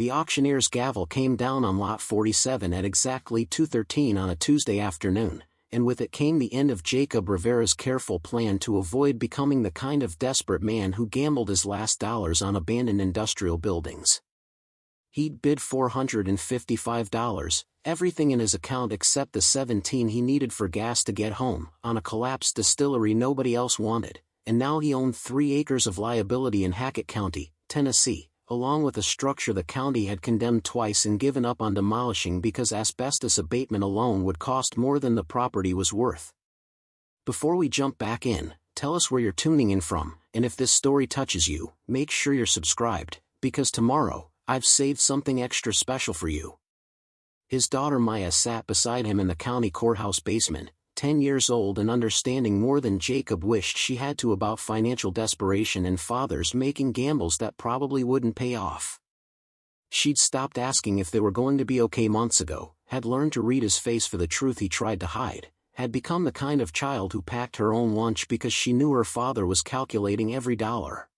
The auctioneer's gavel came down on lot 47 at exactly 2:13 on a Tuesday afternoon, and with it came the end of Jacob Rivera's careful plan to avoid becoming the kind of desperate man who gambled his last dollars on abandoned industrial buildings. He'd bid $455, everything in his account except the $17 he needed for gas to get home, on a collapsed distillery nobody else wanted, and now he owned 3 acres of liability in Hackett County, Tennessee, along with a structure the county had condemned twice and given up on demolishing because asbestos abatement alone would cost more than the property was worth. Before we jump back in, tell us where you're tuning in from, and if this story touches you, make sure you're subscribed, because tomorrow, I've saved something extra special for you. His daughter Maya sat beside him in the county courthouse basement, 10 years old and understanding more than Jacob wished she had to about financial desperation and fathers making gambles that probably wouldn't pay off. She'd stopped asking if they were going to be okay months ago, had learned to read his face for the truth he tried to hide, had become the kind of child who packed her own lunch because she knew her father was calculating every dollar.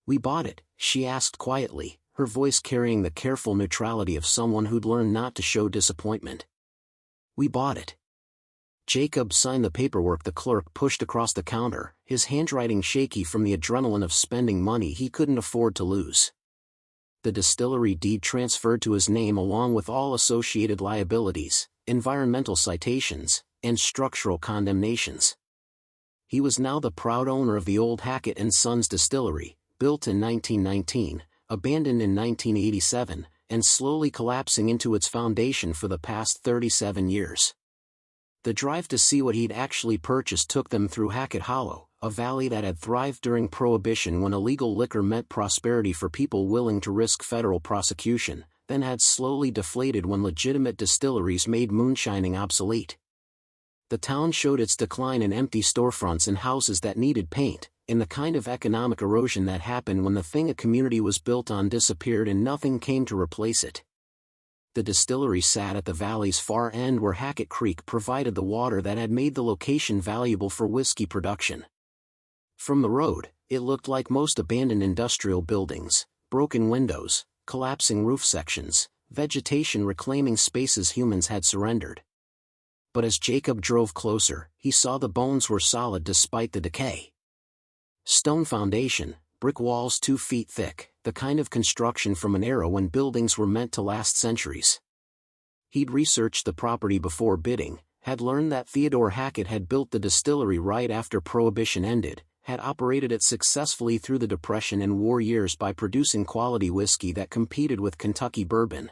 "We bought it," she asked quietly, her voice carrying the careful neutrality of someone who'd learned not to show disappointment. "We bought it." Jacob signed the paperwork the clerk pushed across the counter, his handwriting shaky from the adrenaline of spending money he couldn't afford to lose. The distillery deed transferred to his name along with all associated liabilities, environmental citations, and structural condemnations. He was now the proud owner of the old Hackett & Sons distillery, built in 1919, abandoned in 1987, and slowly collapsing into its foundation for the past 37 years. The drive to see what he'd actually purchased took them through Hackett Hollow, a valley that had thrived during Prohibition when illegal liquor meant prosperity for people willing to risk federal prosecution, then had slowly deflated when legitimate distilleries made moonshining obsolete. The town showed its decline in empty storefronts and houses that needed paint, in the kind of economic erosion that happened when the thing a community was built on disappeared and nothing came to replace it. The distillery sat at the valley's far end where Hackett Creek provided the water that had made the location valuable for whiskey production. From the road, it looked like most abandoned industrial buildings: broken windows, collapsing roof sections, vegetation reclaiming spaces humans had surrendered. But as Jacob drove closer, he saw the bones were solid despite the decay. Stone foundation, brick walls 2 feet thick, the kind of construction from an era when buildings were meant to last centuries. He'd researched the property before bidding, had learned that Theodore Hackett had built the distillery right after Prohibition ended, had operated it successfully through the Depression and war years by producing quality whiskey that competed with Kentucky bourbon.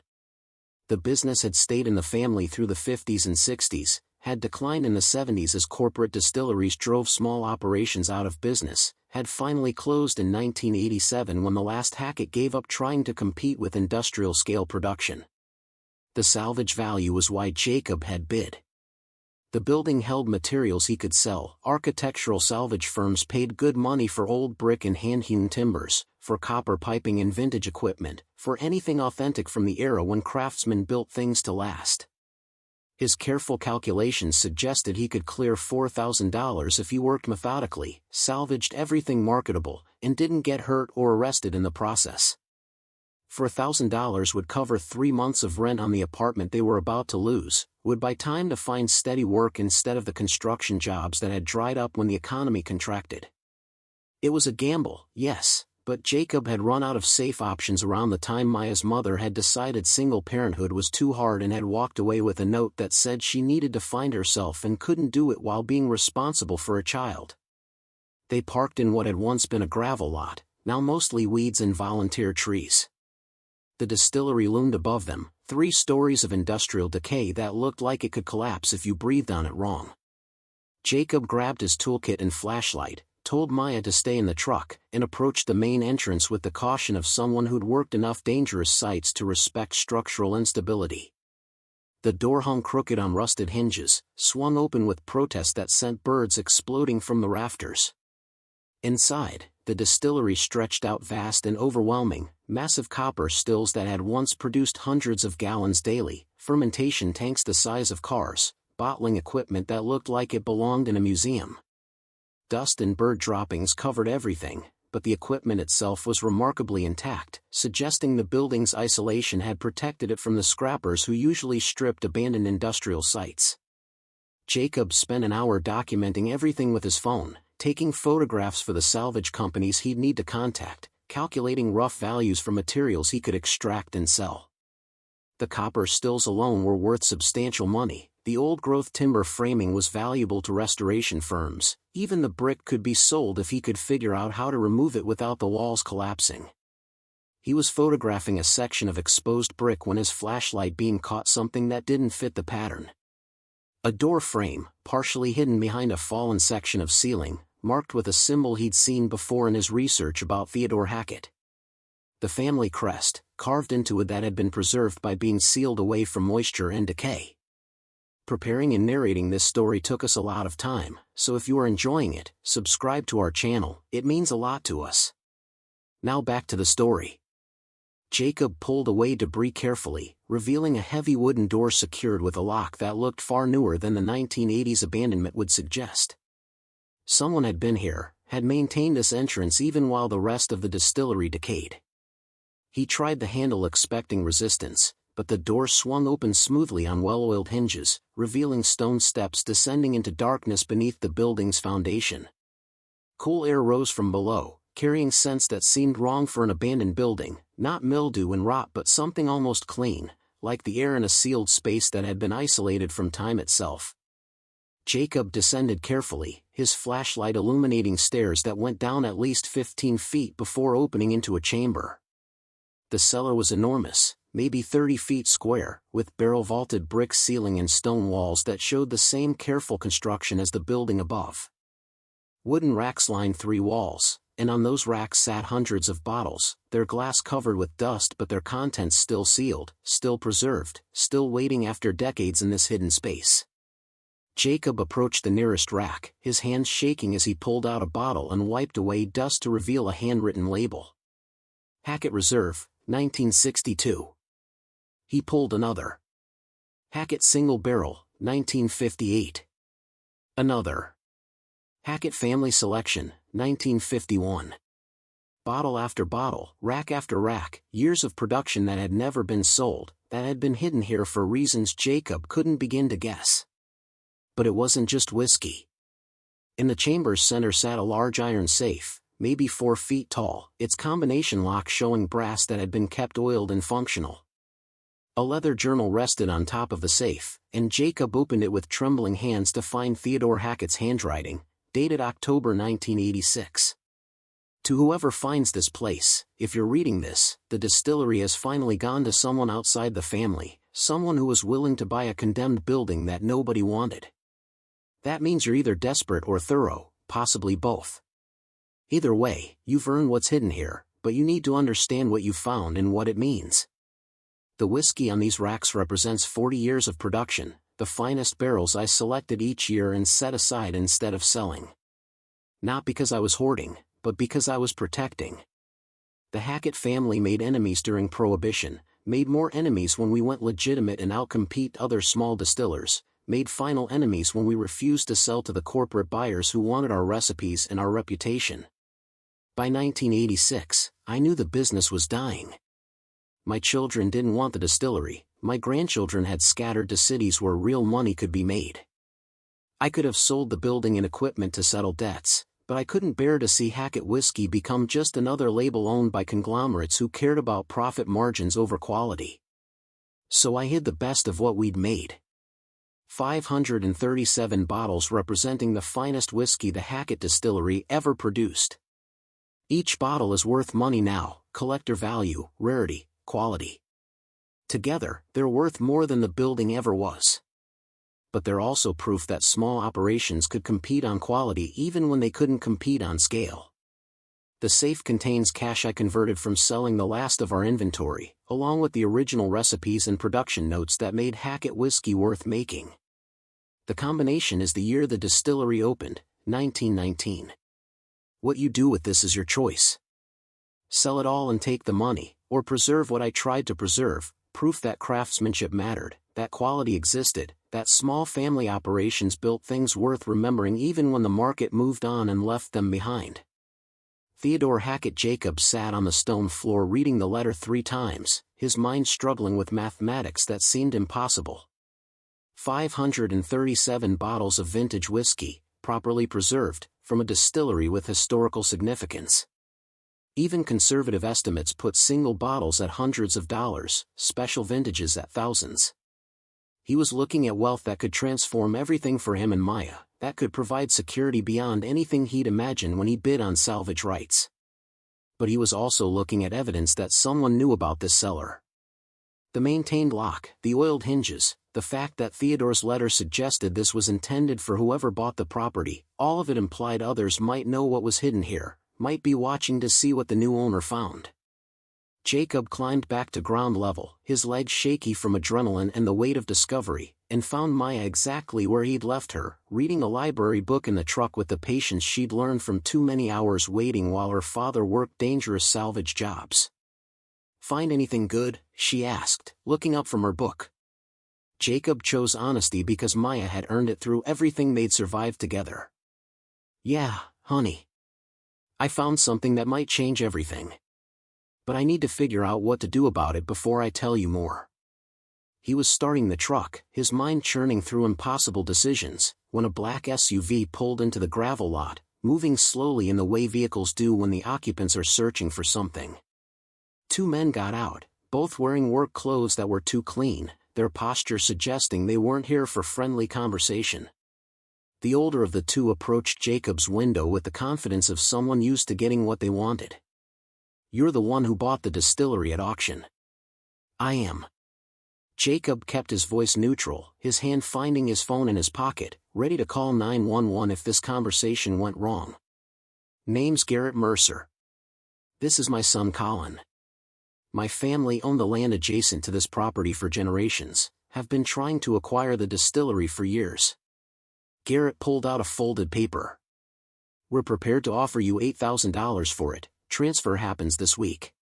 The business had stayed in the family through the 50s and 60s, had declined in the 70s as corporate distilleries drove small operations out of business, had finally closed in 1987 when the last Hackett gave up trying to compete with industrial-scale production. The salvage value was why Jacob had bid. The building held materials he could sell. Architectural salvage firms paid good money for old brick and hand-hewn timbers, for copper piping and vintage equipment, for anything authentic from the era when craftsmen built things to last. His careful calculations suggested he could clear $4,000 if he worked methodically, salvaged everything marketable, and didn't get hurt or arrested in the process. For $1,000 would cover 3 months of rent on the apartment they were about to lose, would buy time to find steady work instead of the construction jobs that had dried up when the economy contracted. It was a gamble, yes, but Jacob had run out of safe options around the time Maya's mother had decided single parenthood was too hard and had walked away with a note that said she needed to find herself and couldn't do it while being responsible for a child. They parked in what had once been a gravel lot, now mostly weeds and volunteer trees. The distillery loomed above them, 3 stories of industrial decay that looked like it could collapse if you breathed on it wrong. Jacob grabbed his toolkit and flashlight, told Maya to stay in the truck, and approached the main entrance with the caution of someone who'd worked enough dangerous sites to respect structural instability. The door hung crooked on rusted hinges, swung open with protest that sent birds exploding from the rafters. Inside, the distillery stretched out vast and overwhelming, massive copper stills that had once produced hundreds of gallons daily, fermentation tanks the size of cars, bottling equipment that looked like it belonged in a museum. Dust and bird droppings covered everything, but the equipment itself was remarkably intact, suggesting the building's isolation had protected it from the scrappers who usually stripped abandoned industrial sites. Jacob spent an hour documenting everything with his phone, taking photographs for the salvage companies he'd need to contact, calculating rough values for materials he could extract and sell. The copper stills alone were worth substantial money. The old-growth timber framing was valuable to restoration firms. Even the brick could be sold if he could figure out how to remove it without the walls collapsing. He was photographing a section of exposed brick when his flashlight beam caught something that didn't fit the pattern. A door frame, partially hidden behind a fallen section of ceiling, marked with a symbol he'd seen before in his research about Theodore Hackett. The family crest, carved into it that had been preserved by being sealed away from moisture and decay. Preparing and narrating this story took us a lot of time, so if you are enjoying it, subscribe to our channel, it means a lot to us. Now back to the story. Jacob pulled away debris carefully, revealing a heavy wooden door secured with a lock that looked far newer than the 1980s abandonment would suggest. Someone had been here, had maintained this entrance even while the rest of the distillery decayed. He tried the handle expecting resistance, but the door swung open smoothly on well-oiled hinges, revealing stone steps descending into darkness beneath the building's foundation. Cool air rose from below, carrying scents that seemed wrong for an abandoned building, not mildew and rot but something almost clean, like the air in a sealed space that had been isolated from time itself. Jacob descended carefully, his flashlight illuminating stairs that went down at least 15 feet before opening into a chamber. The cellar was enormous, maybe 30 feet square, with barrel-vaulted brick ceiling and stone walls that showed the same careful construction as the building above. Wooden racks lined 3 walls, and on those racks sat hundreds of bottles, their glass covered with dust but their contents still sealed, still preserved, still waiting after decades in this hidden space. Jacob approached the nearest rack, his hands shaking as he pulled out a bottle and wiped away dust to reveal a handwritten label. Hackett Reserve, 1962. He pulled another. Hackett Single Barrel, 1958. Another. Hackett Family Selection, 1951. Bottle after bottle, rack after rack, years of production that had never been sold, that had been hidden here for reasons Jacob couldn't begin to guess. But it wasn't just whiskey. In the chamber's center sat a large iron safe, maybe 4 feet tall, its combination lock showing brass that had been kept oiled and functional. A leather journal rested on top of the safe, and Jacob opened it with trembling hands to find Theodore Hackett's handwriting, dated October 1986. To whoever finds this place, if you're reading this, the distillery has finally gone to someone outside the family, someone who was willing to buy a condemned building that nobody wanted. That means you're either desperate or thorough, possibly both. Either way, you've earned what's hidden here, but you need to understand what you found and what it means. The whiskey on these racks represents 40 years of production, the finest barrels I selected each year and set aside instead of selling. Not because I was hoarding, but because I was protecting. The Hackett family made enemies during Prohibition, made more enemies when we went legitimate and outcompete other small distillers, made final enemies when we refused to sell to the corporate buyers who wanted our recipes and our reputation. By 1986, I knew the business was dying. My children didn't want the distillery, my grandchildren had scattered to cities where real money could be made. I could have sold the building and equipment to settle debts, but I couldn't bear to see Hackett whiskey become just another label owned by conglomerates who cared about profit margins over quality. So I hid the best of what we'd made. 537 bottles representing the finest whiskey the Hackett Distillery ever produced. Each bottle is worth money now, collector value, rarity, quality. Together, they're worth more than the building ever was. But they're also proof that small operations could compete on quality even when they couldn't compete on scale. The safe contains cash I converted from selling the last of our inventory, along with the original recipes and production notes that made Hackett whiskey worth making. The combination is the year the distillery opened, 1919. What you do with this is your choice. Sell it all and take the money, or preserve what I tried to preserve, proof that craftsmanship mattered, that quality existed, that small family operations built things worth remembering even when the market moved on and left them behind. Theodore Hackett. Jacob sat on the stone floor reading the letter 3 times, his mind struggling with mathematics that seemed impossible. 537 bottles of vintage whiskey, properly preserved, from a distillery with historical significance. Even conservative estimates put single bottles at hundreds of dollars, special vintages at thousands. He was looking at wealth that could transform everything for him and Maya, that could provide security beyond anything he'd imagined when he bid on salvage rights. But he was also looking at evidence that someone knew about this cellar. The maintained lock, the oiled hinges, the fact that Theodore's letter suggested this was intended for whoever bought the property, all of it implied others might know what was hidden here, might be watching to see what the new owner found. Jacob climbed back to ground level, his legs shaky from adrenaline and the weight of discovery, and found Maya exactly where he'd left her, reading a library book in the truck with the patience she'd learned from too many hours waiting while her father worked dangerous salvage jobs. "Find anything good?" she asked, looking up from her book. Jacob chose honesty because Maya had earned it through everything they'd survived together. "Yeah, honey. I found something that might change everything. But I need to figure out what to do about it before I tell you more." He was starting the truck, his mind churning through impossible decisions, when a black SUV pulled into the gravel lot, moving slowly in the way vehicles do when the occupants are searching for something. 2 men got out, both wearing work clothes that were too clean, their posture suggesting they weren't here for friendly conversation. The older of the 2 approached Jacob's window with the confidence of someone used to getting what they wanted. "You're the one who bought the distillery at auction." "I am." Jacob kept his voice neutral, his hand finding his phone in his pocket, ready to call 911 if this conversation went wrong. "Name's Garrett Mercer. This is my son Colin. My family owned the land adjacent to this property for generations, have been trying to acquire the distillery for years." Garrett pulled out a folded paper. "We're prepared to offer you $8,000 for it. Transfer happens this week.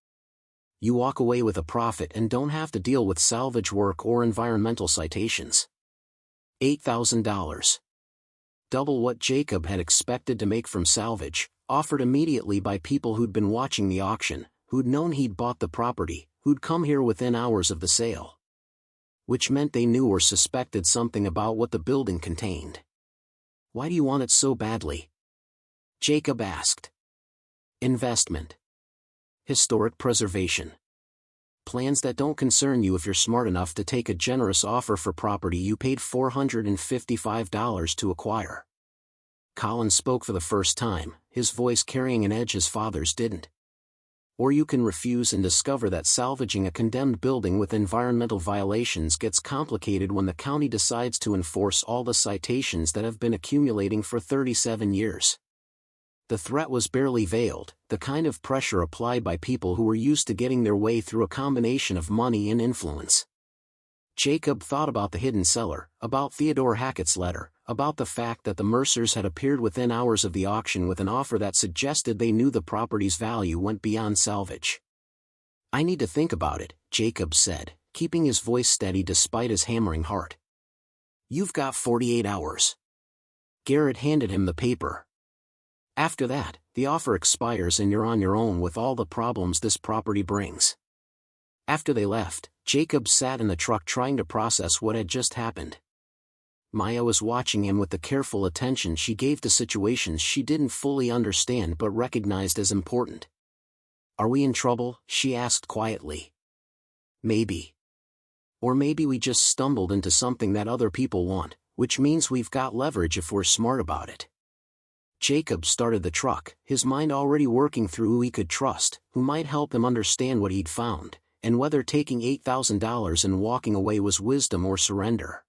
You walk away with a profit and don't have to deal with salvage work or environmental citations." $8,000. Double what Jacob had expected to make from salvage, offered immediately by people who'd been watching the auction, who'd known he'd bought the property, who'd come here within hours of the sale. Which meant they knew or suspected something about what the building contained. "Why do you want it so badly?" Jacob asked. "Investment. Historic preservation. Plans that don't concern you if you're smart enough to take a generous offer for property you paid $455 to acquire." Colin spoke for the first time, his voice carrying an edge his father's didn't. "Or you can refuse and discover that salvaging a condemned building with environmental violations gets complicated when the county decides to enforce all the citations that have been accumulating for 37 years. The threat was barely veiled, the kind of pressure applied by people who were used to getting their way through a combination of money and influence." Jacob thought about the hidden cellar, about Theodore Hackett's letter, about the fact that the Mercers had appeared within hours of the auction with an offer that suggested they knew the property's value went beyond salvage. "I need to think about it," Jacob said, keeping his voice steady despite his hammering heart. "You've got 48 hours. Garrett handed him the paper. "After that, the offer expires and you're on your own with all the problems this property brings." After they left, Jacob sat in the truck trying to process what had just happened. Maya was watching him with the careful attention she gave to situations she didn't fully understand but recognized as important. "Are we in trouble?" she asked quietly. "Maybe. Or maybe we just stumbled into something that other people want, which means we've got leverage if we're smart about it." Jacob started the truck, his mind already working through who he could trust, who might help him understand what he'd found, and whether taking $8,000 and walking away was wisdom or surrender.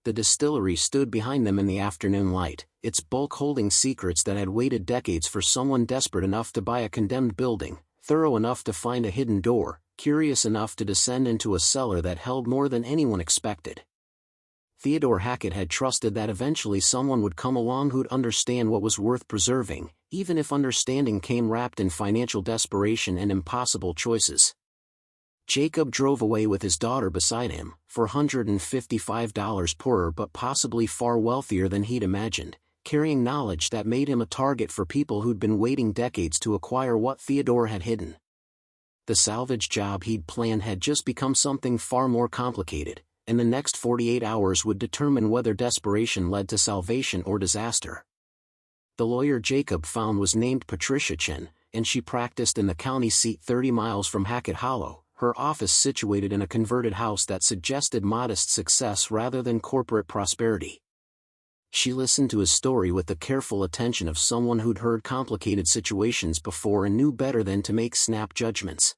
The distillery stood behind them in the afternoon light, its bulk holding secrets that had waited decades for someone desperate enough to buy a condemned building, thorough enough to find a hidden door, curious enough to descend into a cellar that held more than anyone expected. Theodore Hackett had trusted that eventually someone would come along who'd understand what was worth preserving, even if understanding came wrapped in financial desperation and impossible choices. Jacob drove away with his daughter beside him, $455 poorer but possibly far wealthier than he'd imagined, carrying knowledge that made him a target for people who'd been waiting decades to acquire what Theodore had hidden. The salvage job he'd planned had just become something far more complicated, and the next 48 hours would determine whether desperation led to salvation or disaster. The lawyer Jacob found was named Patricia Chen, and she practiced in the county seat 30 miles from Hackett Hollow, her office situated in a converted house that suggested modest success rather than corporate prosperity. She listened to his story with the careful attention of someone who'd heard complicated situations before and knew better than to make snap judgments.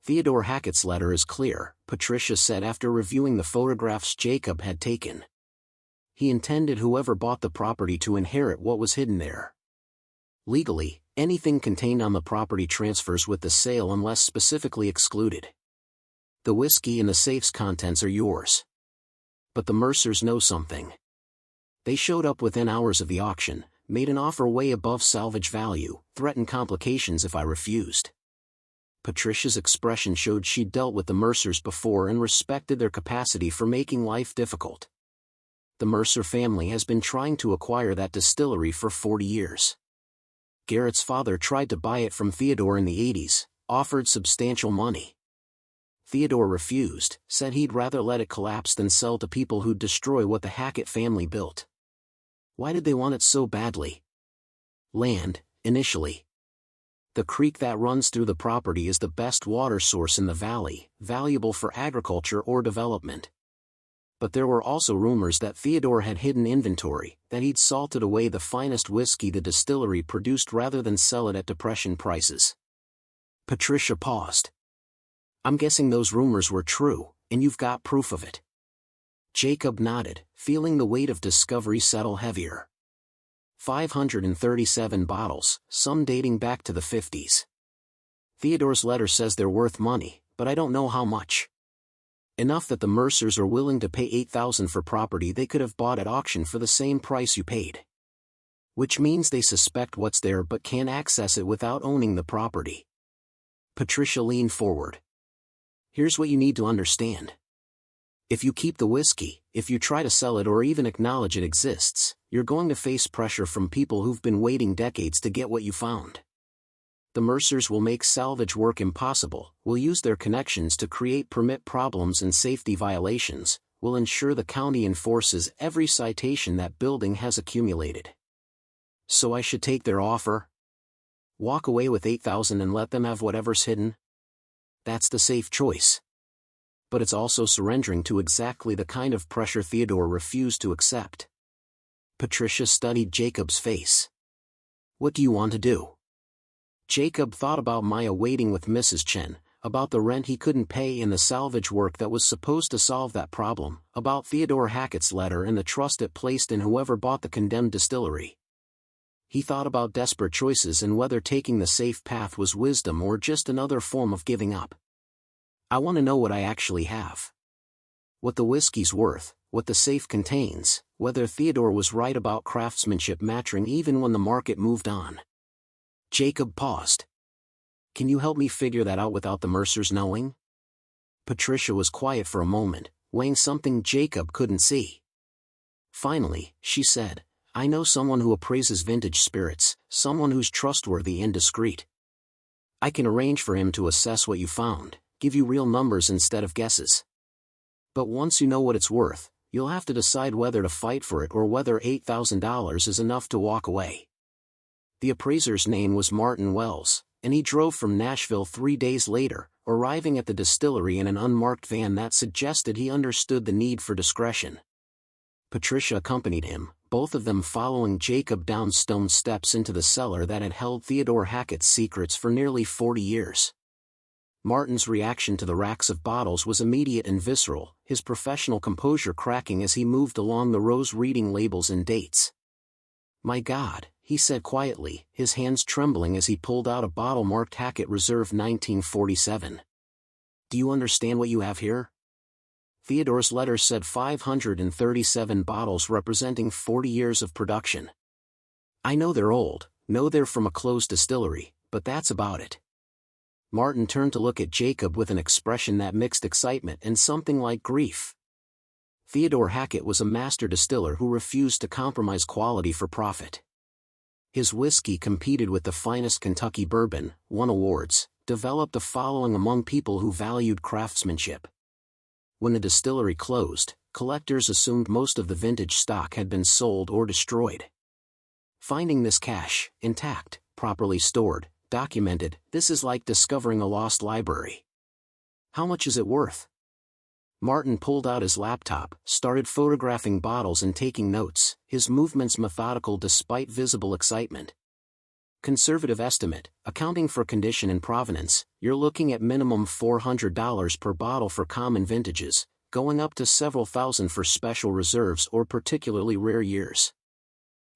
Theodore Hackett's letter is clear, Patricia said after reviewing the photographs Jacob had taken. He intended whoever bought the property to inherit what was hidden there. Legally, anything contained on the property transfers with the sale unless specifically excluded. The whiskey and the safe's contents are yours. But the Mercers know something. They showed up within hours of the auction, made an offer way above salvage value, threatened complications if I refused. Patricia's expression showed she'd dealt with the Mercers before and respected their capacity for making life difficult. The Mercer family has been trying to acquire that distillery for 40 years. Garrett's father tried to buy it from Theodore in the 80s, offered substantial money. Theodore refused, said he'd rather let it collapse than sell to people who'd destroy what the Hackett family built. Why did they want it so badly? Land, initially. The creek that runs through the property is the best water source in the valley, valuable for agriculture or development. But there were also rumors that Theodore had hidden inventory, that he'd salted away the finest whiskey the distillery produced rather than sell it at depression prices. Patricia paused. I'm guessing those rumors were true, and you've got proof of it. Jacob nodded, feeling the weight of discovery settle heavier. 537 bottles, some dating back to the 50s. Theodore's letter says they're worth money, but I don't know how much. Enough that the Mercers are willing to pay $8,000 for property they could have bought at auction for the same price you paid. Which means they suspect what's there but can't access it without owning the property. Patricia leaned forward. Here's what you need to understand. If you keep the whiskey, if you try to sell it or even acknowledge it exists, you're going to face pressure from people who've been waiting decades to get what you found. The Mercers will make salvage work impossible, will use their connections to create permit problems and safety violations, will ensure the county enforces every citation that building has accumulated. So I should take their offer? Walk away with $8,000 and let them have whatever's hidden? That's the safe choice. But it's also surrendering to exactly the kind of pressure Theodore refused to accept. Patricia studied Jacob's face. What do you want to do? Jacob thought about Maya waiting with Mrs. Chen, about the rent he couldn't pay and the salvage work that was supposed to solve that problem, about Theodore Hackett's letter and the trust it placed in whoever bought the condemned distillery. He thought about desperate choices and whether taking the safe path was wisdom or just another form of giving up. I want to know what I actually have. What the whiskey's worth, what the safe contains, whether Theodore was right about craftsmanship matching even when the market moved on. Jacob paused. Can you help me figure that out without the Mercers knowing? Patricia was quiet for a moment, weighing something Jacob couldn't see. Finally, she said, I know someone who appraises vintage spirits, someone who's trustworthy and discreet. I can arrange for him to assess what you found, give you real numbers instead of guesses. But once you know what it's worth, you'll have to decide whether to fight for it or whether $8,000 is enough to walk away. The appraiser's name was Martin Wells, and he drove from Nashville 3 days later, arriving at the distillery in an unmarked van that suggested he understood the need for discretion. Patricia accompanied him, both of them following Jacob down stone steps into the cellar that had held Theodore Hackett's secrets for nearly 40 years. Martin's reaction to the racks of bottles was immediate and visceral, his professional composure cracking as he moved along the rows reading labels and dates. My God, he said quietly, his hands trembling as he pulled out a bottle marked Hackett Reserve 1947. Do you understand what you have here? Theodore's letter said 537 bottles representing 40 years of production. I know they're old, know they're from a closed distillery, but that's about it. Martin turned to look at Jacob with an expression that mixed excitement and something like grief. Theodore Hackett was a master distiller who refused to compromise quality for profit. His whiskey competed with the finest Kentucky bourbon, won awards, developed a following among people who valued craftsmanship. When the distillery closed, collectors assumed most of the vintage stock had been sold or destroyed. Finding this cash, intact, properly stored, documented, this is like discovering a lost library. How much is it worth? Martin pulled out his laptop, started photographing bottles and taking notes, his movements methodical despite visible excitement. Conservative estimate, accounting for condition and provenance, you're looking at minimum $400 per bottle for common vintages, going up to several thousand for special reserves or particularly rare years.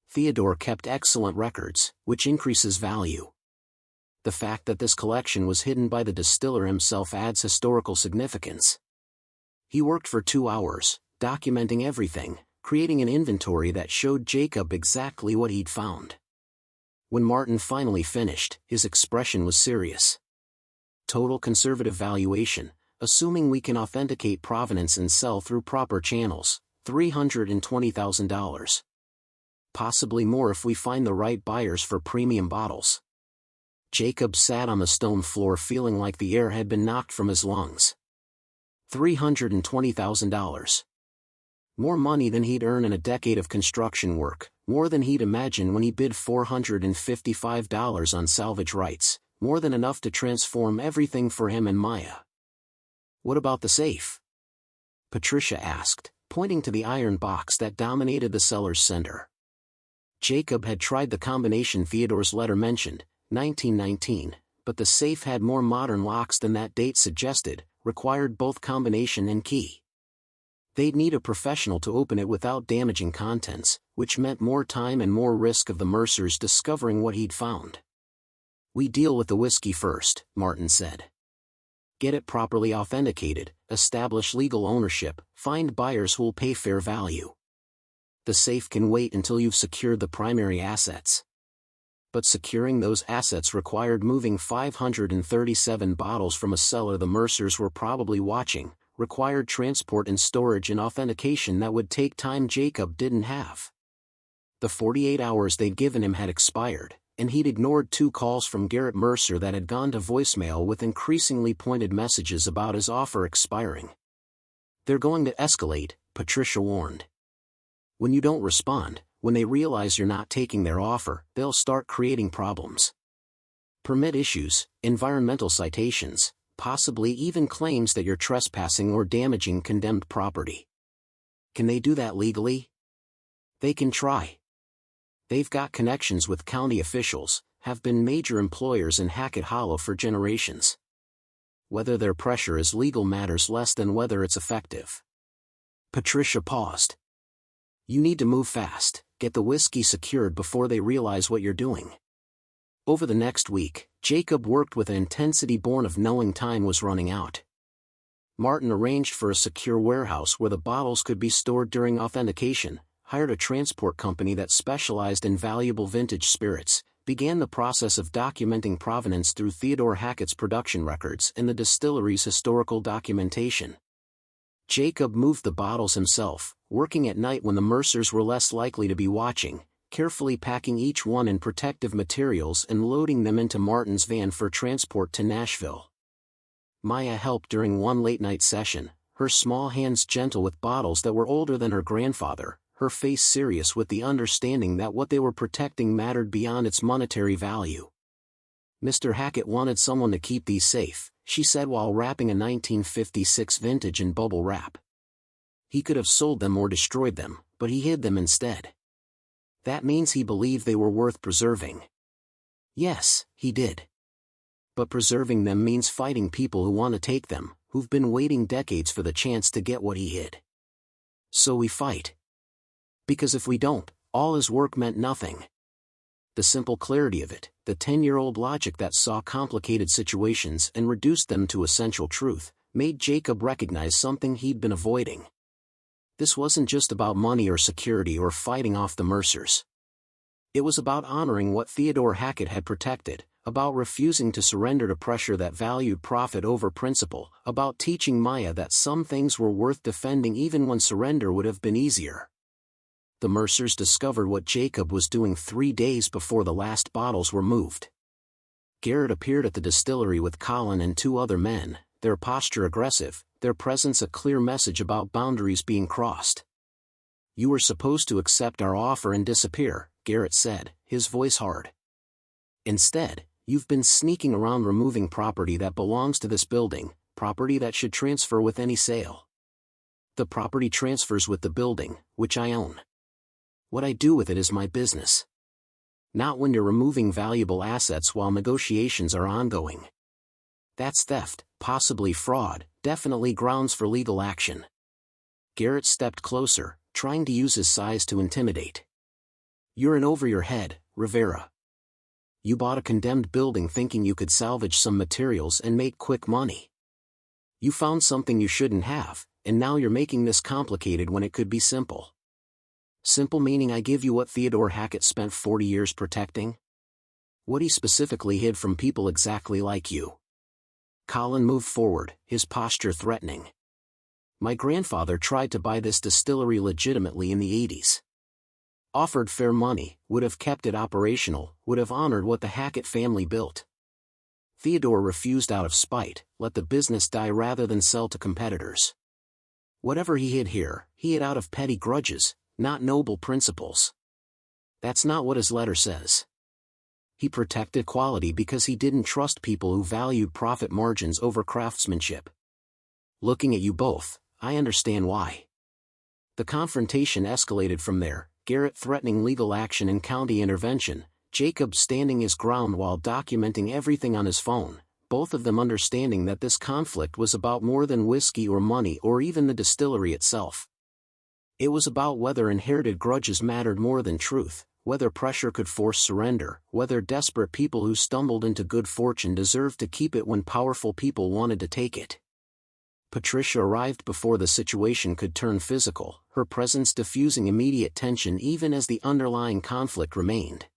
Theodore kept excellent records, which increases value. The fact that this collection was hidden by the distiller himself adds historical significance. He worked for 2 hours, documenting everything, creating an inventory that showed Jacob exactly what he'd found. When Martin finally finished, his expression was serious. Total conservative valuation, assuming we can authenticate provenance and sell through proper channels, $320,000. Possibly more if we find the right buyers for premium bottles. Jacob sat on the stone floor feeling like the air had been knocked from his lungs. $320,000. More money than he'd earn in a decade of construction work, more than he'd imagined when he bid $455 on salvage rights, more than enough to transform everything for him and Maya. What about the safe? Patricia asked, pointing to the iron box that dominated the cellar's center. Jacob had tried the combination Theodore's letter mentioned, 1919, but the safe had more modern locks than that date suggested, required both combination and key. They'd need a professional to open it without damaging contents, which meant more time and more risk of the Mercers discovering what he'd found. We deal with the whiskey first, Martin said. Get it properly authenticated, establish legal ownership, find buyers who'll pay fair value. The safe can wait until you've secured the primary assets. But securing those assets required moving 537 bottles from a cellar the Mercers were probably watching, required transport and storage and authentication that would take time Jacob didn't have. The 48 hours they'd given him had expired, and he'd ignored 2 calls from Garrett Mercer that had gone to voicemail with increasingly pointed messages about his offer expiring. They're going to escalate, Patricia warned. When you don't respond, when they realize you're not taking their offer, they'll start creating problems. Permit issues, environmental citations, possibly even claims that you're trespassing or damaging condemned property. Can they do that legally? They can try. They've got connections with county officials, have been major employers in Hackett Hollow for generations. Whether their pressure is legal matters less than whether it's effective. Patricia paused. You need to move fast, get the whiskey secured before they realize what you're doing. Over the next week, Jacob worked with an intensity born of knowing time was running out. Martin arranged for a secure warehouse where the bottles could be stored during authentication, hired a transport company that specialized in valuable vintage spirits, began the process of documenting provenance through Theodore Hackett's production records and the distillery's historical documentation. Jacob moved the bottles himself, working at night when the Mercers were less likely to be watching, carefully packing each one in protective materials and loading them into Martin's van for transport to Nashville. Maya helped during one late-night session, her small hands gentle with bottles that were older than her grandfather, her face serious with the understanding that what they were protecting mattered beyond its monetary value. Mr. Hackett wanted someone to keep these safe, she said while wrapping a 1956 vintage in bubble wrap. He could have sold them or destroyed them, but he hid them instead. That means he believed they were worth preserving. Yes, he did. But preserving them means fighting people who want to take them, who've been waiting decades for the chance to get what he hid. So we fight. Because if we don't, all his work meant nothing. The simple clarity of it, the 10-year-old logic that saw complicated situations and reduced them to essential truth, made Jacob recognize something he'd been avoiding. This wasn't just about money or security or fighting off the Mercers. It was about honoring what Theodore Hackett had protected, about refusing to surrender to pressure that valued profit over principle, about teaching Maya that some things were worth defending even when surrender would have been easier. The Mercers discovered what Jacob was doing 3 days before the last bottles were moved. Garrett appeared at the distillery with Colin and 2 other men, their posture aggressive, their presence a clear message about boundaries being crossed. "You were supposed to accept our offer and disappear," Garrett said, his voice hard. "Instead, you've been sneaking around removing property that belongs to this building, property that should transfer with any sale. The property transfers with the building, which I own. What I do with it is my business. Not when you're removing valuable assets while negotiations are ongoing. That's theft, possibly fraud, definitely grounds for legal action." Garrett stepped closer, trying to use his size to intimidate. "You're in over your head, Rivera. You bought a condemned building thinking you could salvage some materials and make quick money. You found something you shouldn't have, and now you're making this complicated when it could be simple. Simple meaning I give you what Theodore Hackett spent 40 years protecting? What he specifically hid from people exactly like you." Colin moved forward, his posture threatening. "My grandfather tried to buy this distillery legitimately in the 80s. Offered fair money, would have kept it operational, would have honored what the Hackett family built. Theodore refused out of spite, let the business die rather than sell to competitors. Whatever he hid here, he hid out of petty grudges, not noble principles. That's not what his letter says. He protected quality because he didn't trust people who valued profit margins over craftsmanship. Looking at you both, I understand why." The confrontation escalated from there, Garrett threatening legal action and county intervention, Jacob standing his ground while documenting everything on his phone, both of them understanding that this conflict was about more than whiskey or money or even the distillery itself. It was about whether inherited grudges mattered more than truth, whether pressure could force surrender, whether desperate people who stumbled into good fortune deserved to keep it when powerful people wanted to take it. Patricia arrived before the situation could turn physical, her presence diffusing immediate tension even as the underlying conflict remained.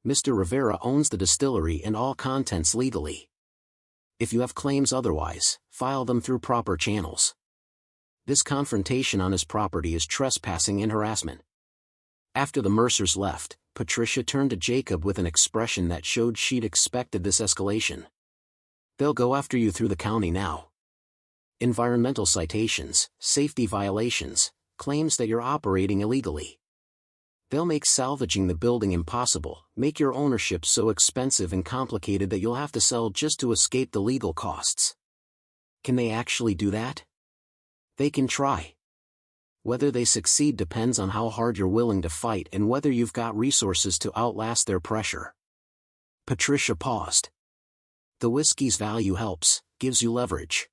"Mr. Rivera owns the distillery and all contents legally. If you have claims otherwise, file them through proper channels. This confrontation on his property is trespassing and harassment." After the Mercers left, Patricia turned to Jacob with an expression that showed she'd expected this escalation. "They'll go after you through the county now. Environmental citations, safety violations, claims that you're operating illegally. They'll make salvaging the building impossible, make your ownership so expensive and complicated that you'll have to sell just to escape the legal costs. Can they actually do that? They can try. Whether they succeed depends on how hard you're willing to fight and whether you've got resources to outlast their pressure." Patricia paused. "The whiskey's value helps, gives you leverage.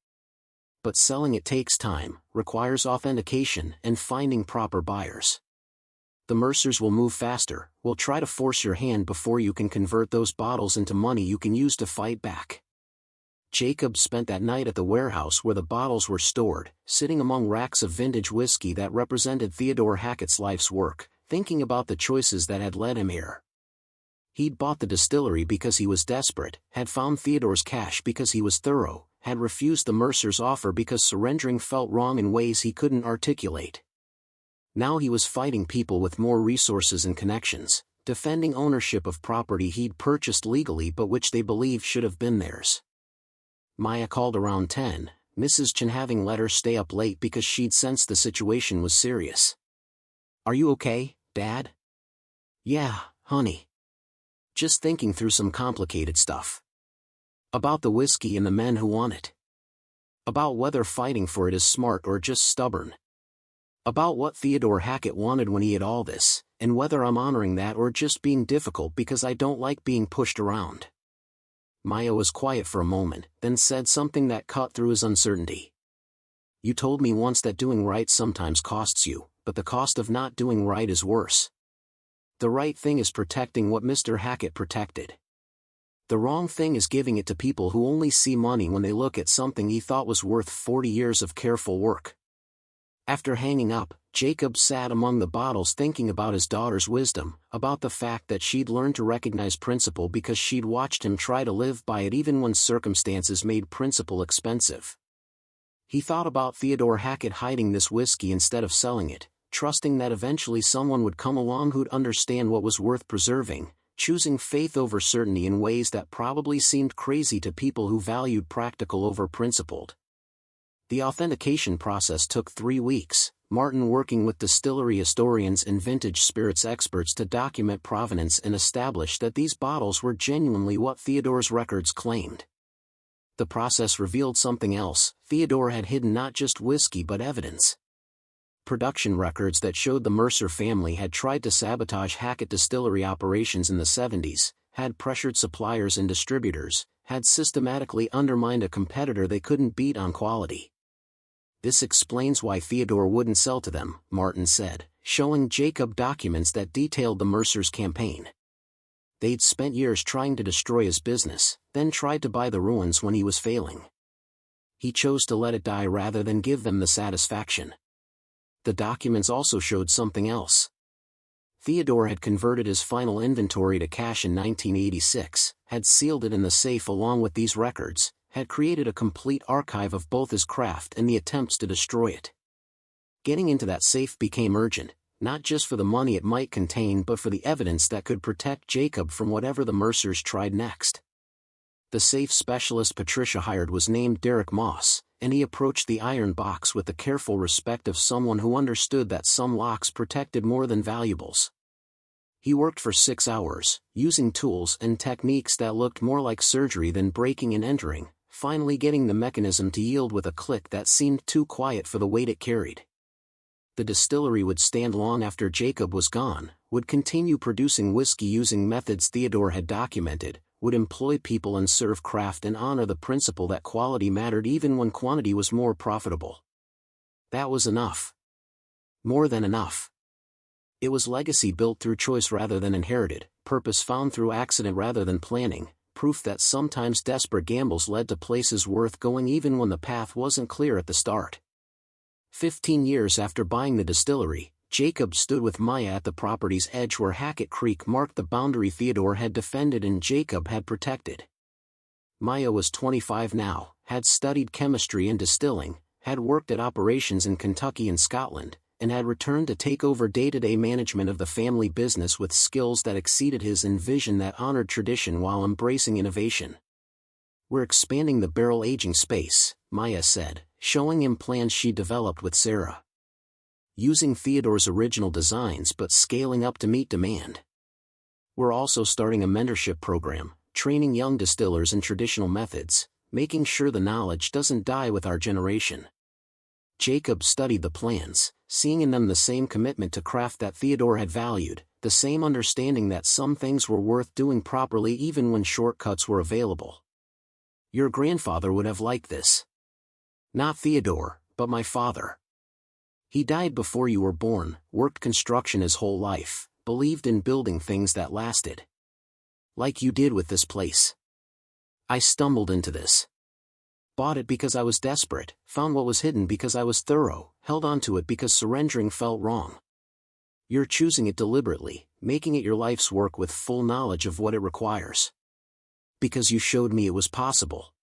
But selling it takes time, requires authentication and finding proper buyers. The Mercers will move faster, will try to force your hand before you can convert those bottles into money you can use to fight back." Jacob spent that night at the warehouse where the bottles were stored, sitting among racks of vintage whiskey that represented Theodore Hackett's life's work, thinking about the choices that had led him here. He'd bought the distillery because he was desperate, had found Theodore's cash because he was thorough, had refused the Mercers' offer because surrendering felt wrong in ways he couldn't articulate. Now he was fighting people with more resources and connections, defending ownership of property he'd purchased legally but which they believed should have been theirs. Maya called around 10, Mrs. Chen having let her stay up late because she'd sensed the situation was serious. "Are you okay, Dad?" "Yeah, honey. Just thinking through some complicated stuff. About the whiskey and the men who want it. About whether fighting for it is smart or just stubborn. About what Theodore Hackett wanted when he had all this, and whether I'm honoring that or just being difficult because I don't like being pushed around." Maya was quiet for a moment, then said something that cut through his uncertainty. "You told me once that doing right sometimes costs you, but the cost of not doing right is worse. The right thing is protecting what Mr. Hackett protected. The wrong thing is giving it to people who only see money when they look at something he thought was worth 40 years of careful work. After hanging up, Jacob sat among the bottles thinking about his daughter's wisdom, about the fact that she'd learned to recognize principle because she'd watched him try to live by it even when circumstances made principle expensive. He thought about Theodore Hackett hiding this whiskey instead of selling it, trusting that eventually someone would come along who'd understand what was worth preserving, choosing faith over certainty in ways that probably seemed crazy to people who valued practical over principled. The authentication process took 3 weeks, Martin working with distillery historians and vintage spirits experts to document provenance and establish that these bottles were genuinely what Theodore's records claimed. The process revealed something else. Theodore had hidden not just whiskey but evidence. Production records that showed the Mercer family had tried to sabotage Hackett Distillery operations in the 70s, had pressured suppliers and distributors, had systematically undermined a competitor they couldn't beat on quality. This explains why Theodore wouldn't sell to them, Martin said, showing Jacob documents that detailed the Mercers' campaign. They'd spent years trying to destroy his business, then tried to buy the ruins when he was failing. He chose to let it die rather than give them the satisfaction. The documents also showed something else. Theodore had converted his final inventory to cash in 1986, had sealed it in the safe along with these records, had created a complete archive of both his craft and the attempts to destroy it. Getting into that safe became urgent, not just for the money it might contain but for the evidence that could protect Jacob from whatever the Mercers tried next. The safe specialist Patricia hired was named Derek Moss, and he approached the iron box with the careful respect of someone who understood that some locks protected more than valuables. He worked for 6 hours, using tools and techniques that looked more like surgery than breaking and entering, finally getting the mechanism to yield with a click that seemed too quiet for the weight it carried. The distillery would stand long after Jacob was gone, would continue producing whiskey using methods Theodore had documented, would employ people and serve craft and honor the principle that quality mattered even when quantity was more profitable. That was enough. More than enough. It was legacy built through choice rather than inherited, purpose found through accident rather than planning, proof that sometimes desperate gambles led to places worth going even when the path wasn't clear at the start. 15 years after buying the distillery, Jacob stood with Maya at the property's edge where Hackett Creek marked the boundary Theodore had defended and Jacob had protected. Maya was 25 now, had studied chemistry and distilling, had worked at operations in Kentucky and Scotland, and had returned to take over day-to-day management of the family business with skills that exceeded his and vision that honored tradition while embracing innovation. "We're expanding the barrel aging space," Maya said, showing him plans she developed with Sarah. "Using Theodore's original designs but scaling up to meet demand. We're also starting a mentorship program, training young distillers in traditional methods, making sure the knowledge doesn't die with our generation." Jacob studied the plans, seeing in them the same commitment to craft that Theodore had valued, the same understanding that some things were worth doing properly even when shortcuts were available. "Your grandfather would have liked this. Not Theodore, but my father. He died before you were born, worked construction his whole life, believed in building things that lasted. Like you did with this place. I stumbled into this. Bought it because I was desperate, found what was hidden because I was thorough, held onto it because surrendering felt wrong. You're choosing it deliberately, making it your life's work with full knowledge of what it requires. Because you showed me it was possible.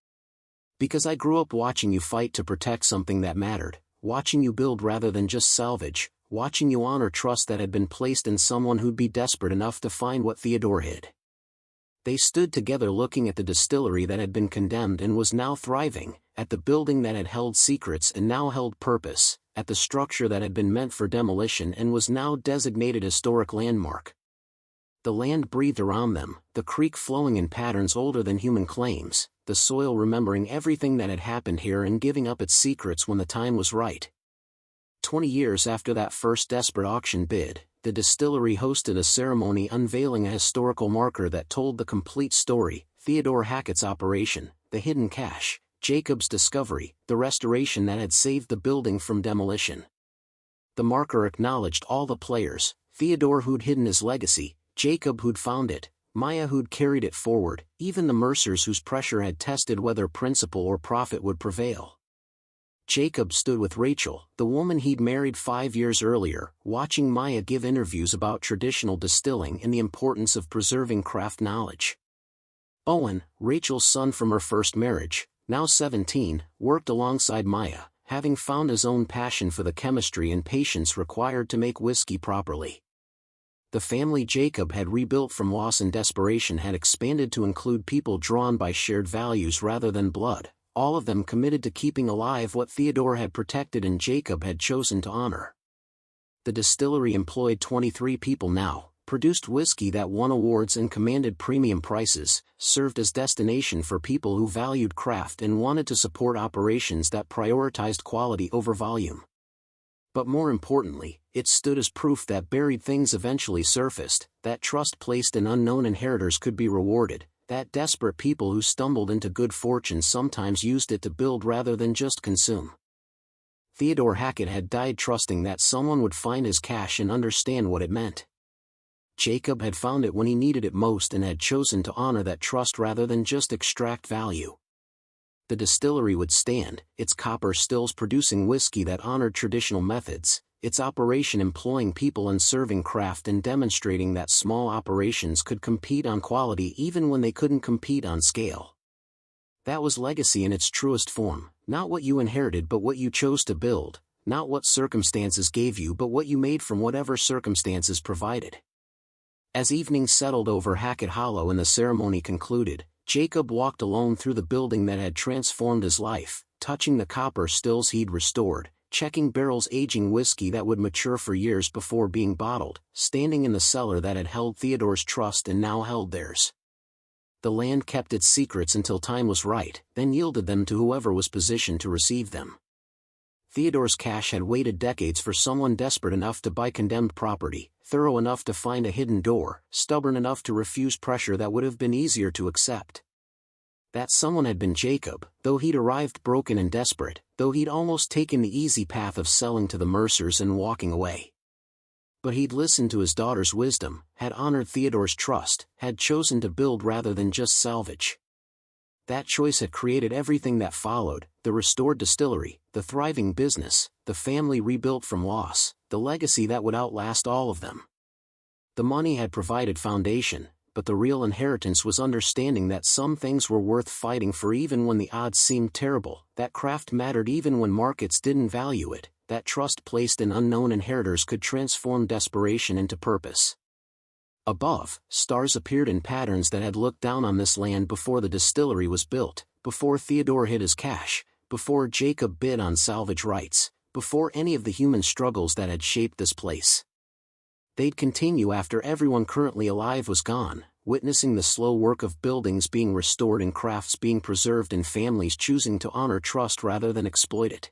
Because I grew up watching you fight to protect something that mattered, watching you build rather than just salvage, watching you honor trust that had been placed in someone who'd be desperate enough to find what Theodore hid." They stood together looking at the distillery that had been condemned and was now thriving, at the building that had held secrets and now held purpose, at the structure that had been meant for demolition and was now designated historic landmark. The land breathed around them, the creek flowing in patterns older than human claims, the soil remembering everything that had happened here and giving up its secrets when the time was right. 20 years after that first desperate auction bid, the distillery hosted a ceremony unveiling a historical marker that told the complete story: Theodore Hackett's operation, the hidden cache, Jacob's discovery, the restoration that had saved the building from demolition. The marker acknowledged all the players: Theodore who'd hidden his legacy, Jacob who'd found it, Maya who'd carried it forward, even the Mercers whose pressure had tested whether principle or profit would prevail. Jacob stood with Rachel, the woman he'd married 5 years earlier, watching Maya give interviews about traditional distilling and the importance of preserving craft knowledge. Owen, Rachel's son from her first marriage, now 17, worked alongside Maya, having found his own passion for the chemistry and patience required to make whiskey properly. The family Jacob had rebuilt from loss and desperation had expanded to include people drawn by shared values rather than blood, all of them committed to keeping alive what Theodore had protected and Jacob had chosen to honor. The distillery employed 23 people now, produced whiskey that won awards and commanded premium prices, served as destination for people who valued craft and wanted to support operations that prioritized quality over volume. But more importantly, it stood as proof that buried things eventually surfaced, that trust placed in unknown inheritors could be rewarded, that desperate people who stumbled into good fortune sometimes used it to build rather than just consume. Theodore Hackett had died trusting that someone would find his cash and understand what it meant. Jacob had found it when he needed it most and had chosen to honor that trust rather than just extract value. The distillery would stand, its copper stills producing whiskey that honored traditional methods, its operation employing people and serving craft and demonstrating that small operations could compete on quality even when they couldn't compete on scale. That was legacy in its truest form, not what you inherited but what you chose to build, not what circumstances gave you but what you made from whatever circumstances provided. As evening settled over Hackett Hollow and the ceremony concluded, Jacob walked alone through the building that had transformed his life, touching the copper stills he'd restored, checking barrels aging whiskey that would mature for years before being bottled, standing in the cellar that had held Theodore's trust and now held theirs. The land kept its secrets until time was right, then yielded them to whoever was positioned to receive them. Theodore's cash had waited decades for someone desperate enough to buy condemned property, thorough enough to find a hidden door, stubborn enough to refuse pressure that would have been easier to accept. That someone had been Jacob, though he'd arrived broken and desperate, though he'd almost taken the easy path of selling to the Mercers and walking away. But he'd listened to his daughter's wisdom, had honored Theodore's trust, had chosen to build rather than just salvage. That choice had created everything that followed, the restored distillery, the thriving business, the family rebuilt from loss, the legacy that would outlast all of them. The money had provided foundation, but the real inheritance was understanding that some things were worth fighting for even when the odds seemed terrible, that craft mattered even when markets didn't value it, that trust placed in unknown inheritors could transform desperation into purpose. Above, stars appeared in patterns that had looked down on this land before the distillery was built, before Theodore hid his cash, before Jacob bid on salvage rights, before any of the human struggles that had shaped this place. They'd continue after everyone currently alive was gone, witnessing the slow work of buildings being restored and crafts being preserved and families choosing to honor trust rather than exploit it.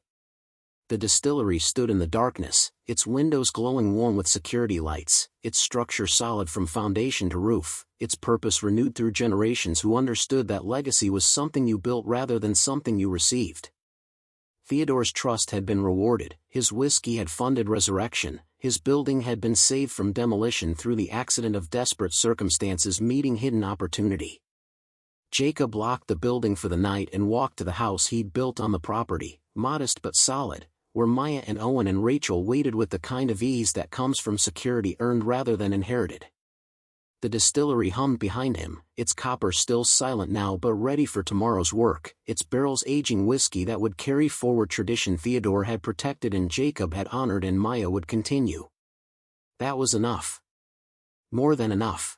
The distillery stood in the darkness, its windows glowing warm with security lights, its structure solid from foundation to roof, its purpose renewed through generations who understood that legacy was something you built rather than something you received. Theodore's trust had been rewarded, his whiskey had funded resurrection, his building had been saved from demolition through the accident of desperate circumstances meeting hidden opportunity. Jacob locked the building for the night and walked to the house he'd built on the property, modest but solid, where Maya and Owen and Rachel waited with the kind of ease that comes from security earned rather than inherited. The distillery hummed behind him, its copper still silent now but ready for tomorrow's work, its barrels aging whiskey that would carry forward tradition Theodore had protected and Jacob had honored and Maya would continue. That was enough. More than enough.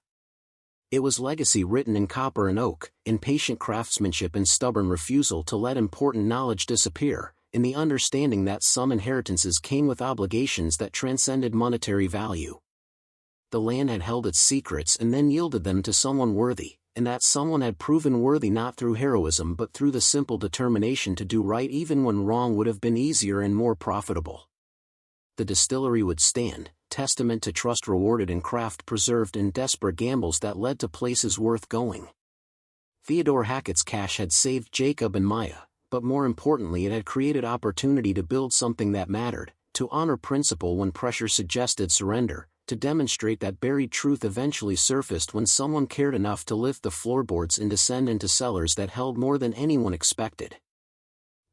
It was legacy written in copper and oak, in patient craftsmanship and stubborn refusal to let important knowledge disappear, in the understanding that some inheritances came with obligations that transcended monetary value. The land had held its secrets and then yielded them to someone worthy, and that someone had proven worthy not through heroism but through the simple determination to do right even when wrong would have been easier and more profitable. The distillery would stand, testament to trust rewarded and craft preserved in desperate gambles that led to places worth going. Theodore Hackett's cash had saved Jacob and Maya, but more importantly it had created opportunity to build something that mattered, to honor principle when pressure suggested surrender, to demonstrate that buried truth eventually surfaced when someone cared enough to lift the floorboards and descend into cellars that held more than anyone expected.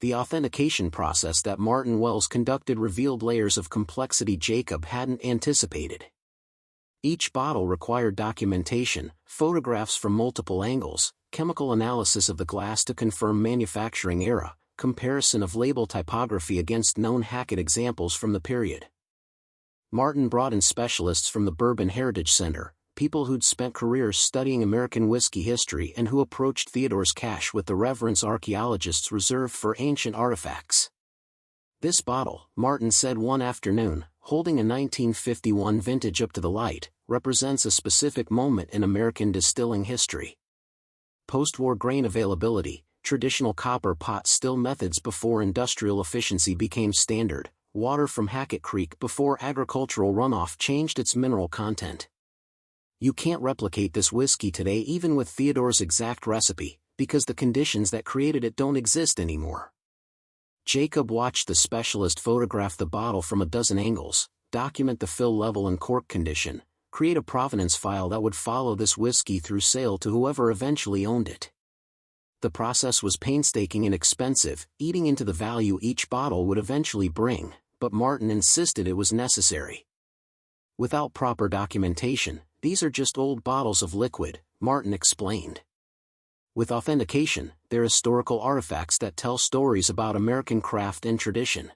The authentication process that Martin Wells conducted revealed layers of complexity Jacob hadn't anticipated. Each bottle required documentation, photographs from multiple angles, chemical analysis of the glass to confirm manufacturing era, comparison of label typography against known Hackett examples from the period. Martin brought in specialists from the Bourbon Heritage Center, people who'd spent careers studying American whiskey history and who approached Theodore's cache with the reverence archaeologists reserve for ancient artifacts. "This bottle," Martin said one afternoon, holding a 1951 vintage up to the light, "represents a specific moment in American distilling history. Post-war grain availability, traditional copper pot still methods before industrial efficiency became standard, water from Hackett Creek before agricultural runoff changed its mineral content. You can't replicate this whiskey today even with Theodore's exact recipe, because the conditions that created it don't exist anymore." Jacob watched the specialist photograph the bottle from a dozen angles, document the fill level and cork condition, create a provenance file that would follow this whiskey through sale to whoever eventually owned it. The process was painstaking and expensive, eating into the value each bottle would eventually bring, but Martin insisted it was necessary. "Without proper documentation, these are just old bottles of liquid," Martin explained. "With authentication, they're historical artifacts that tell stories about American craft and tradition.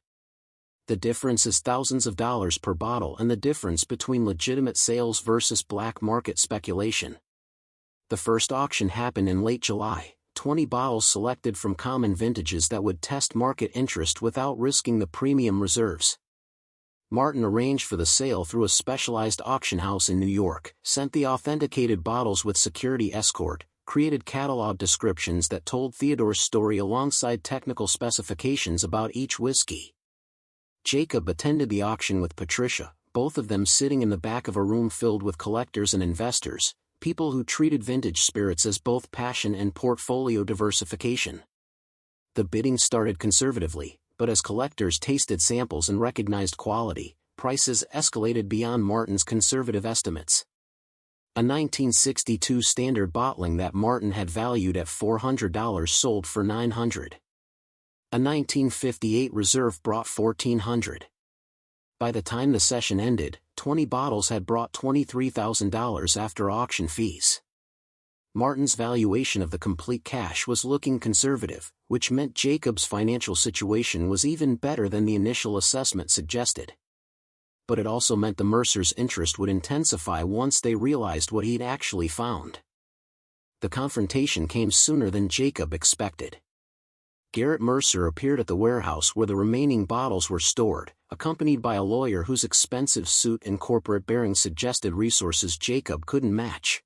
The difference is thousands of dollars per bottle and the difference between legitimate sales versus black market speculation." The first auction happened in late July, 20 bottles selected from common vintages that would test market interest without risking the premium reserves. Martin arranged for the sale through a specialized auction house in New York, sent the authenticated bottles with security escort, created catalog descriptions that told Theodore's story alongside technical specifications about each whiskey. Jacob attended the auction with Patricia, both of them sitting in the back of a room filled with collectors and investors, people who treated vintage spirits as both passion and portfolio diversification. The bidding started conservatively, but as collectors tasted samples and recognized quality, prices escalated beyond Martin's conservative estimates. A 1962 standard bottling that Martin had valued at $400 sold for $900. A 1958 reserve brought $1,400. By the time the session ended, 20 bottles had brought $23,000 after auction fees. Martin's valuation of the complete cache was looking conservative, which meant Jacob's financial situation was even better than the initial assessment suggested. But it also meant the Mercers' interest would intensify once they realized what he'd actually found. The confrontation came sooner than Jacob expected. Garrett Mercer appeared at the warehouse where the remaining bottles were stored, accompanied by a lawyer whose expensive suit and corporate bearing suggested resources Jacob couldn't match.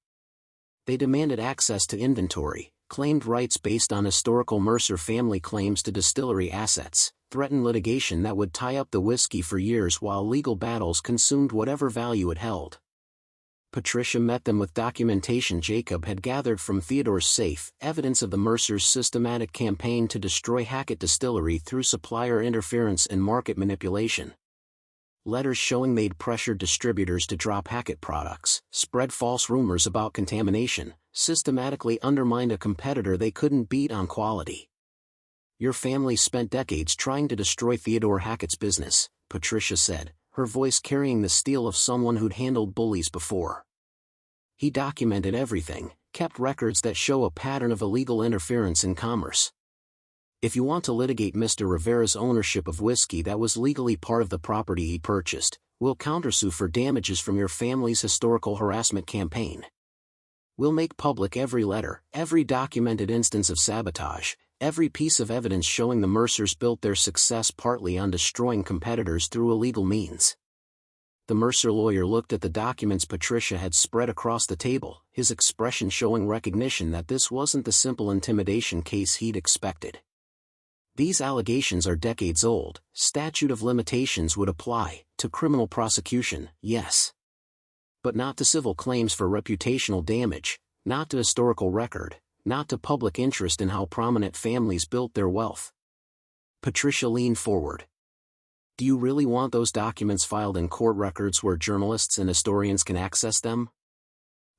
They demanded access to inventory, claimed rights based on historical Mercer family claims to distillery assets, threatened litigation that would tie up the whiskey for years while legal battles consumed whatever value it held. Patricia met them with documentation Jacob had gathered from Theodore's safe, evidence of the Mercers' systematic campaign to destroy Hackett Distillery through supplier interference and market manipulation. Letters showing they'd pressured distributors to drop Hackett products, spread false rumors about contamination, systematically undermined a competitor they couldn't beat on quality. "Your family spent decades trying to destroy Theodore Hackett's business," Patricia said, her voice carrying the steel of someone who'd handled bullies before. "He documented everything, kept records that show a pattern of illegal interference in commerce. If you want to litigate Mr. Rivera's ownership of whiskey that was legally part of the property he purchased, we'll countersue for damages from your family's historical harassment campaign. We'll make public every letter, every documented instance of sabotage, every piece of evidence showing the Mercers built their success partly on destroying competitors through illegal means." The Mercer lawyer looked at the documents Patricia had spread across the table, his expression showing recognition that this wasn't the simple intimidation case he'd expected. "These allegations are decades old, statute of limitations would apply, to criminal prosecution, yes. But not to civil claims for reputational damage, not to historical record, not to public interest in how prominent families built their wealth." Patricia leaned forward. "Do you really want those documents filed in court records where journalists and historians can access them?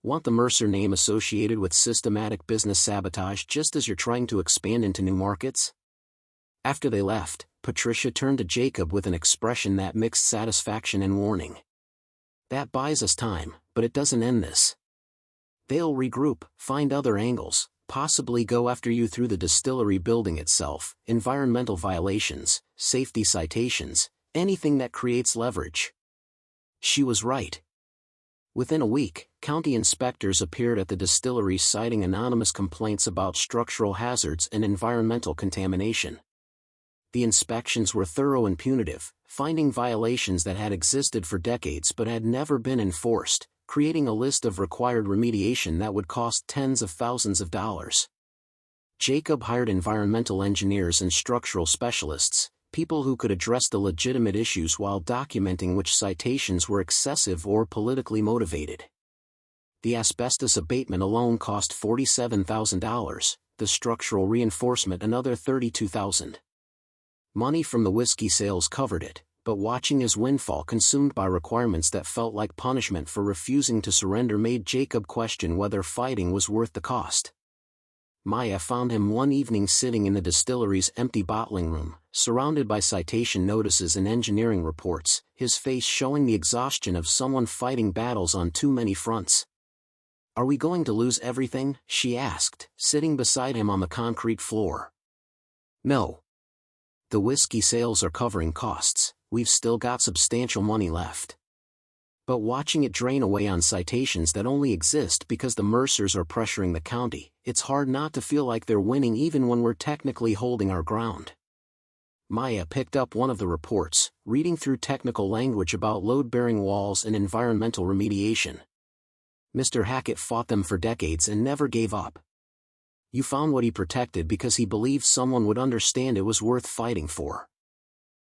Want the Mercer name associated with systematic business sabotage just as you're trying to expand into new markets?" After they left, Patricia turned to Jacob with an expression that mixed satisfaction and warning. "That buys us time, but it doesn't end this. They'll regroup, find other angles, possibly go after you through the distillery building itself, environmental violations, safety citations, anything that creates leverage." She was right. Within a week, county inspectors appeared at the distillery citing anonymous complaints about structural hazards and environmental contamination. The inspections were thorough and punitive, finding violations that had existed for decades but had never been enforced, creating a list of required remediation that would cost tens of thousands of dollars. Jacob hired environmental engineers and structural specialists, people who could address the legitimate issues while documenting which citations were excessive or politically motivated. The asbestos abatement alone cost $47,000, the structural reinforcement another $32,000. Money from the whiskey sales covered it, but watching his windfall consumed by requirements that felt like punishment for refusing to surrender made Jacob question whether fighting was worth the cost. Maya found him one evening sitting in the distillery's empty bottling room, surrounded by citation notices and engineering reports, his face showing the exhaustion of someone fighting battles on too many fronts. "Are we going to lose everything?" she asked, sitting beside him on the concrete floor. "No. The whiskey sales are covering costs, we've still got substantial money left. But watching it drain away on citations that only exist because the Mercers are pressuring the county, it's hard not to feel like they're winning even when we're technically holding our ground." Maya picked up one of the reports, reading through technical language about load-bearing walls and environmental remediation. "Mr. Hackett fought them for decades and never gave up. You found what he protected because he believed someone would understand it was worth fighting for.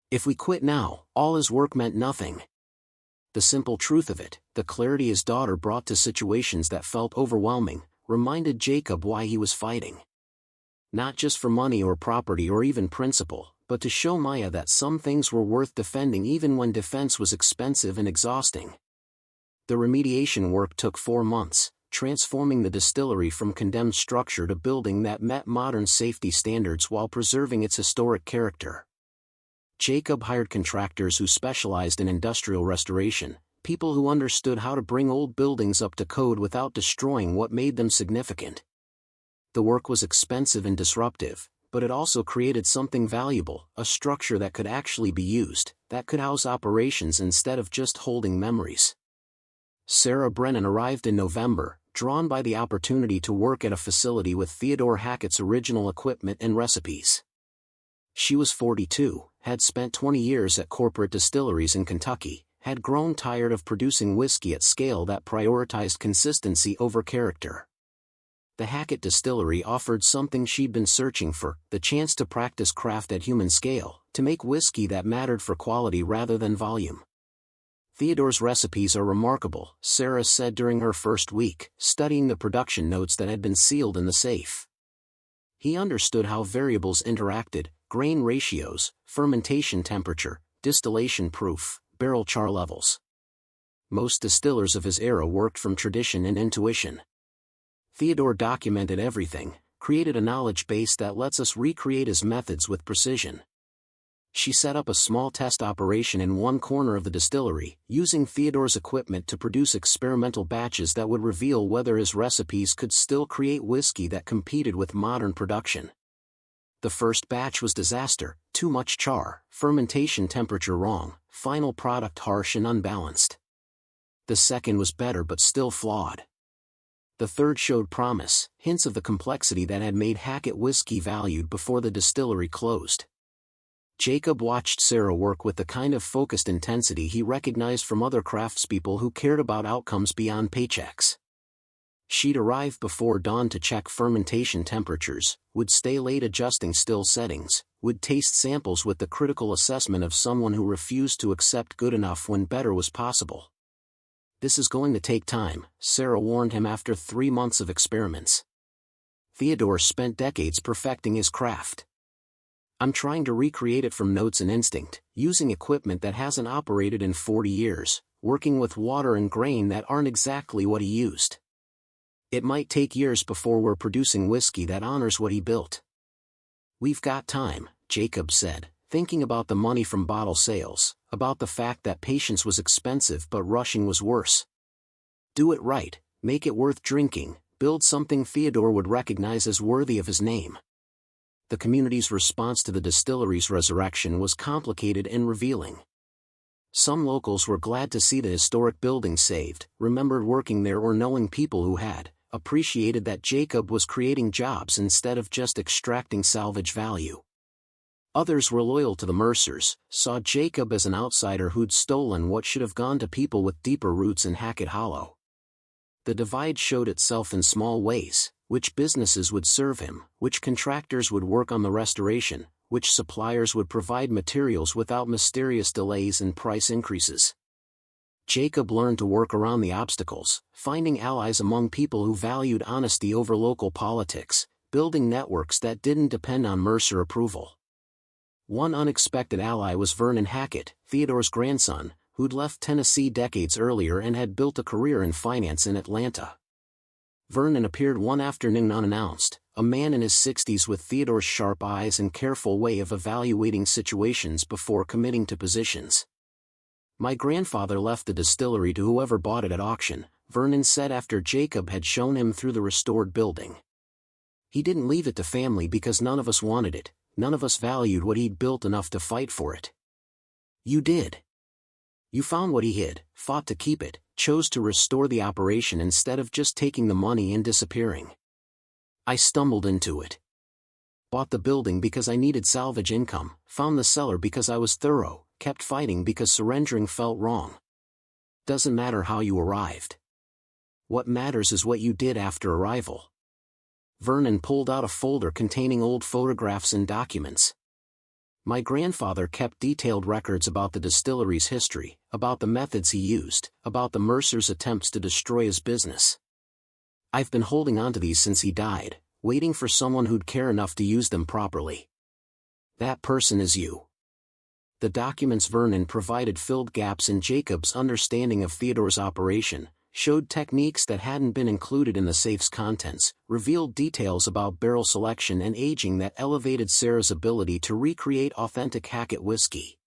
If we quit now, all his work meant nothing." The simple truth of it, the clarity his daughter brought to situations that felt overwhelming, reminded Jacob why he was fighting. Not just for money or property or even principle, but to show Maya that some things were worth defending even when defense was expensive and exhausting. The remediation work took 4 months, transforming the distillery from condemned structure to building that met modern safety standards while preserving its historic character. Jacob hired contractors who specialized in industrial restoration, people who understood how to bring old buildings up to code without destroying what made them significant. The work was expensive and disruptive, but it also created something valuable, a structure that could actually be used, that could house operations instead of just holding memories. Sarah Brennan arrived in November, drawn by the opportunity to work at a facility with Theodore Hackett's original equipment and recipes. She was 42, had spent 20 years at corporate distilleries in Kentucky, had grown tired of producing whiskey at scale that prioritized consistency over character. The Hackett Distillery offered something she'd been searching for, the chance to practice craft at human scale, to make whiskey that mattered for quality rather than volume. "Theodore's recipes are remarkable," Sarah said during her first week, studying the production notes that had been sealed in the safe. "He understood how variables interacted, grain ratios, fermentation temperature, distillation proof, barrel char levels. Most distillers of his era worked from tradition and intuition. Theodore documented everything, created a knowledge base that lets us recreate his methods with precision." She set up a small test operation in one corner of the distillery, using Theodore's equipment to produce experimental batches that would reveal whether his recipes could still create whiskey that competed with modern production. The first batch was disaster, too much char, fermentation temperature wrong, final product harsh and unbalanced. The second was better but still flawed. The third showed promise, hints of the complexity that had made Hackett whiskey valued before the distillery closed. Jacob watched Sarah work with the kind of focused intensity he recognized from other craftspeople who cared about outcomes beyond paychecks. She'd arrive before dawn to check fermentation temperatures, would stay late adjusting still settings, would taste samples with the critical assessment of someone who refused to accept good enough when better was possible. "This is going to take time," Sarah warned him after 3 months of experiments. "Theodore spent decades perfecting his craft. I'm trying to recreate it from notes and instinct, using equipment that hasn't operated in 40 years, working with water and grain that aren't exactly what he used. It might take years before we're producing whiskey that honors what he built." "We've got time," Jacob said, thinking about the money from bottle sales, about the fact that patience was expensive but rushing was worse. Do it right, make it worth drinking, build something Theodore would recognize as worthy of his name. The community's response to the distillery's resurrection was complicated and revealing. Some locals were glad to see the historic building saved, remembered working there or knowing people who had, appreciated that Jacob was creating jobs instead of just extracting salvage value. Others were loyal to the Mercers, saw Jacob as an outsider who'd stolen what should have gone to people with deeper roots in Hackett Hollow. The divide showed itself in small ways: which businesses would serve him, which contractors would work on the restoration, which suppliers would provide materials without mysterious delays and price increases. Jacob learned to work around the obstacles, finding allies among people who valued honesty over local politics, building networks that didn't depend on Mercer approval. One unexpected ally was Vernon Hackett, Theodore's grandson, who'd left Tennessee decades earlier and had built a career in finance in Atlanta. Vernon appeared one afternoon unannounced, a man in his 60s with Theodore's sharp eyes and careful way of evaluating situations before committing to positions. "My grandfather left the distillery to whoever bought it at auction," Vernon said after Jacob had shown him through the restored building. "He didn't leave it to family because none of us wanted it, none of us valued what he'd built enough to fight for it. You did. You found what he hid, fought to keep it, chose to restore the operation instead of just taking the money and disappearing. I stumbled into it. Bought the building because I needed salvage income, found the cellar because I was thorough, kept fighting because surrendering felt wrong. Doesn't matter how you arrived. What matters is what you did after arrival." Vernon pulled out a folder containing old photographs and documents. "My grandfather kept detailed records about the distillery's history, about the methods he used, about the Mercers' attempts to destroy his business. I've been holding on to these since he died, waiting for someone who'd care enough to use them properly. That person is you." The documents Vernon provided filled gaps in Jacob's understanding of Theodore's operation, showed techniques that hadn't been included in the safe's contents, revealed details about barrel selection and aging that elevated Sarah's ability to recreate authentic Hackett whiskey.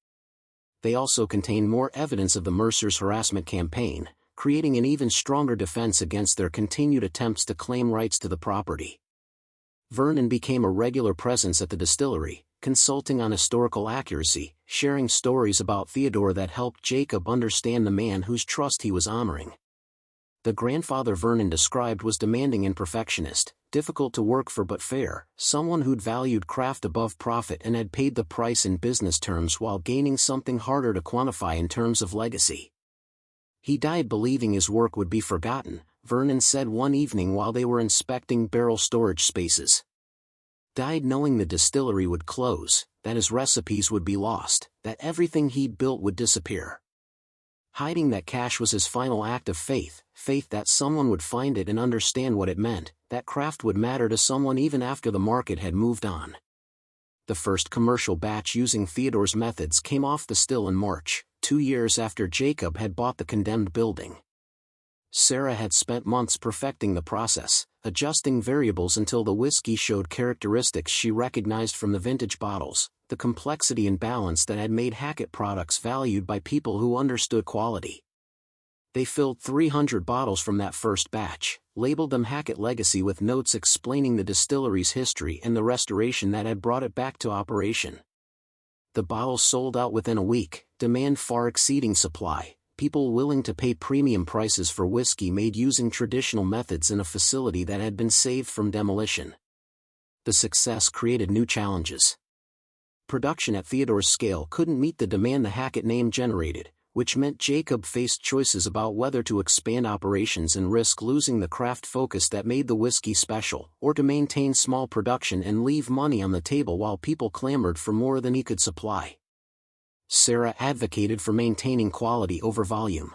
They also contained more evidence of the Mercers' harassment campaign, creating an even stronger defense against their continued attempts to claim rights to the property. Vernon became a regular presence at the distillery, consulting on historical accuracy, sharing stories about Theodore that helped Jacob understand the man whose trust he was honoring. The grandfather Vernon described was demanding and perfectionist, difficult to work for but fair, someone who'd valued craft above profit and had paid the price in business terms while gaining something harder to quantify in terms of legacy. He died believing his work would be forgotten, Vernon said one evening while they were inspecting barrel storage spaces. Died knowing the distillery would close, that his recipes would be lost, that everything he'd built would disappear. Hiding that cash was his final act of faith, faith that someone would find it and understand what it meant, that craft would matter to someone even after the market had moved on. The first commercial batch using Theodore's methods came off the still in March, 2 years after Jacob had bought the condemned building. Sarah had spent months perfecting the process, adjusting variables until the whiskey showed characteristics she recognized from the vintage bottles, the complexity and balance that had made Hackett products valued by people who understood quality. They filled 300 bottles from that first batch, labeled them Hackett Legacy with notes explaining the distillery's history and the restoration that had brought it back to operation. The bottles sold out within a week, demand far exceeding supply, people willing to pay premium prices for whiskey made using traditional methods in a facility that had been saved from demolition. The success created new challenges. Production at Theodore's scale couldn't meet the demand the Hackett name generated, which meant Jacob faced choices about whether to expand operations and risk losing the craft focus that made the whiskey special, or to maintain small production and leave money on the table while people clamored for more than he could supply. Sarah advocated for maintaining quality over volume.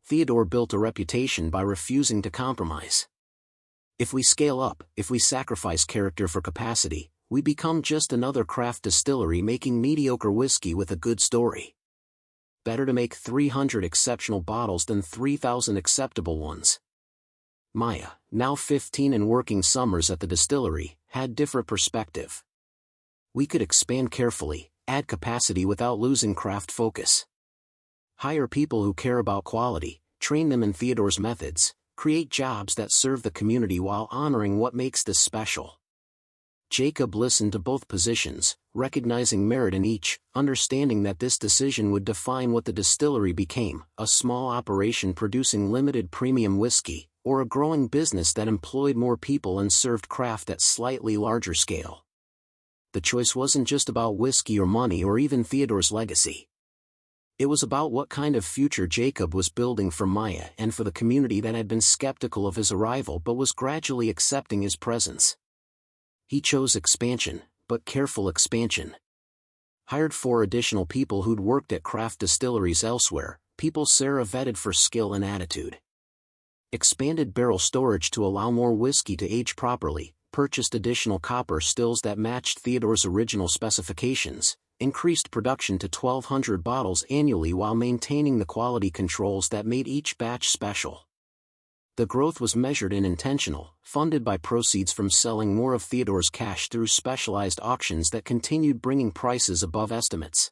Theodore built a reputation by refusing to compromise. "If we scale up, if we sacrifice character for capacity, we become just another craft distillery making mediocre whiskey with a good story. Better to make 300 exceptional bottles than 3,000 acceptable ones." Maya, now 15 and working summers at the distillery, had different perspective. We could expand carefully, add capacity without losing craft focus. Hire people who care about quality, train them in Theodore's methods, create jobs that serve the community while honoring what makes this special. Jacob listened to both positions, recognizing merit in each, understanding that this decision would define what the distillery became, a small operation producing limited premium whiskey, or a growing business that employed more people and served craft at slightly larger scale. The choice wasn't just about whiskey or money or even Theodore's legacy. It was about what kind of future Jacob was building for Maya and for the community that had been skeptical of his arrival but was gradually accepting his presence. He chose expansion, but careful expansion. Hired 4 additional people who'd worked at craft distilleries elsewhere, people Sarah vetted for skill and attitude. Expanded barrel storage to allow more whiskey to age properly, purchased additional copper stills that matched Theodore's original specifications, increased production to 1,200 bottles annually while maintaining the quality controls that made each batch special. The growth was measured and intentional, funded by proceeds from selling more of Theodore's cash through specialized auctions that continued bringing prices above estimates.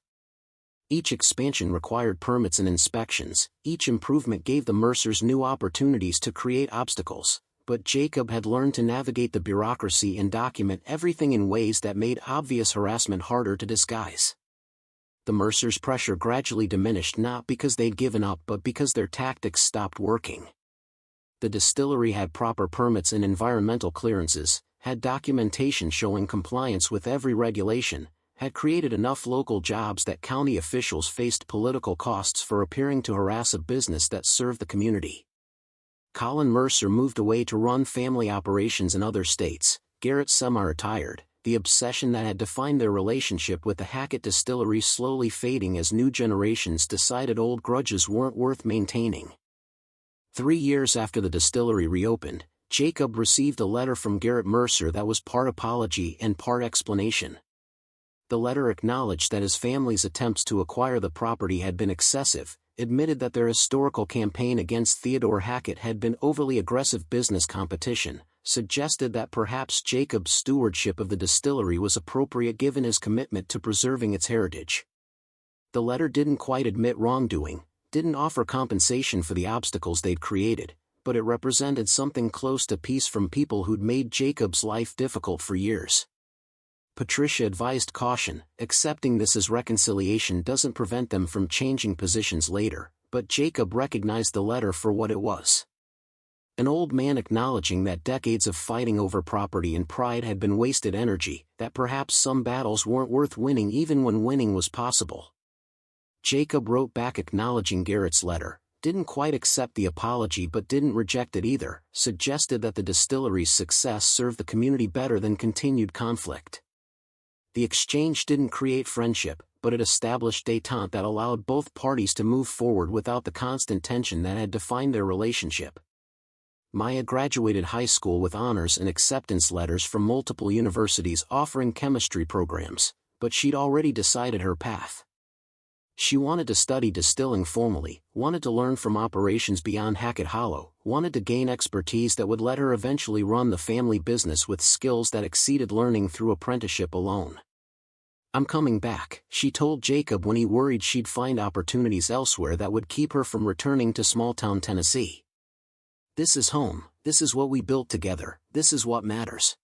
Each expansion required permits and inspections, each improvement gave the Mercers new opportunities to create obstacles, but Jacob had learned to navigate the bureaucracy and document everything in ways that made obvious harassment harder to disguise. The Mercers' pressure gradually diminished not because they'd given up but because their tactics stopped working. The distillery had proper permits and environmental clearances, had documentation showing compliance with every regulation, had created enough local jobs that county officials faced political costs for appearing to harass a business that served the community. Colin Mercer moved away to run family operations in other states, Garrett semi-retired, the obsession that had defined their relationship with the Hackett Distillery slowly fading as new generations decided old grudges weren't worth maintaining. 3 years after the distillery reopened, Jacob received a letter from Garrett Mercer that was part apology and part explanation. The letter acknowledged that his family's attempts to acquire the property had been excessive, admitted that their historical campaign against Theodore Hackett had been overly aggressive business competition, suggested that perhaps Jacob's stewardship of the distillery was appropriate given his commitment to preserving its heritage. The letter didn't quite admit wrongdoing, didn't offer compensation for the obstacles they'd created, but it represented something close to peace from people who'd made Jacob's life difficult for years. Patricia advised caution, accepting this as reconciliation doesn't prevent them from changing positions later, but Jacob recognized the letter for what it was. An old man acknowledging that decades of fighting over property and pride had been wasted energy, that perhaps some battles weren't worth winning even when winning was possible. Jacob wrote back acknowledging Garrett's letter, didn't quite accept the apology but didn't reject it either, suggested that the distillery's success served the community better than continued conflict. The exchange didn't create friendship, but it established détente that allowed both parties to move forward without the constant tension that had defined their relationship. Maya graduated high school with honors and acceptance letters from multiple universities offering chemistry programs, but she'd already decided her path. She wanted to study distilling formally, wanted to learn from operations beyond Hackett Hollow, wanted to gain expertise that would let her eventually run the family business with skills that exceeded learning through apprenticeship alone. "I'm coming back," she told Jacob when he worried she'd find opportunities elsewhere that would keep her from returning to small-town Tennessee. "This is home, this is what we built together, this is what matters.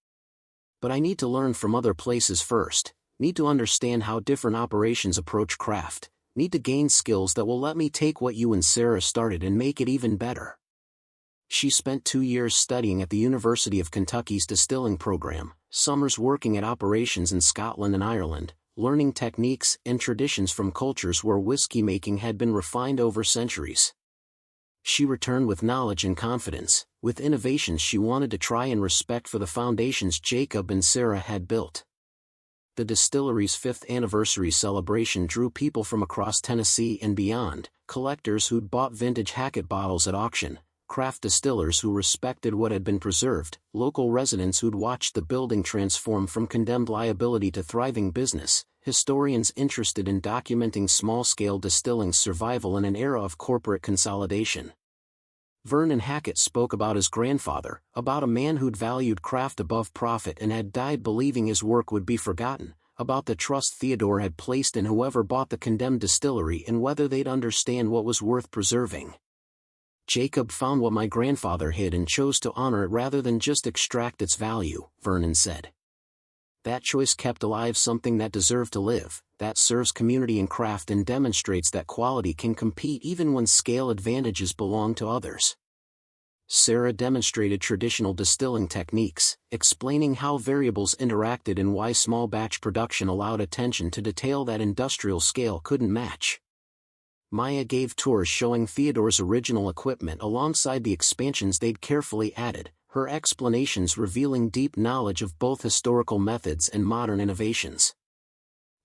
But I need to learn from other places first, need to understand how different operations approach craft. Need to gain skills that will let me take what you and Sarah started and make it even better." She spent 2 years studying at the University of Kentucky's distilling program, summers working at operations in Scotland and Ireland, learning techniques and traditions from cultures where whiskey making had been refined over centuries. She returned with knowledge and confidence, with innovations she wanted to try and respect for the foundations Jacob and Sarah had built. The distillery's 5th anniversary celebration drew people from across Tennessee and beyond, collectors who'd bought vintage Hackett bottles at auction, craft distillers who respected what had been preserved, local residents who'd watched the building transform from condemned liability to thriving business, historians interested in documenting small-scale distilling's survival in an era of corporate consolidation. Vernon Hackett spoke about his grandfather, about a man who'd valued craft above profit and had died believing his work would be forgotten, about the trust Theodore had placed in whoever bought the condemned distillery and whether they'd understand what was worth preserving. Jacob found what my grandfather hid and chose to honor it rather than just extract its value, Vernon said. That choice kept alive something that deserved to live, that serves community and craft and demonstrates that quality can compete even when scale advantages belong to others. Sarah demonstrated traditional distilling techniques, explaining how variables interacted and why small batch production allowed attention to detail that industrial scale couldn't match. Maya gave tours showing Theodore's original equipment alongside the expansions they'd carefully added, her explanations revealing deep knowledge of both historical methods and modern innovations.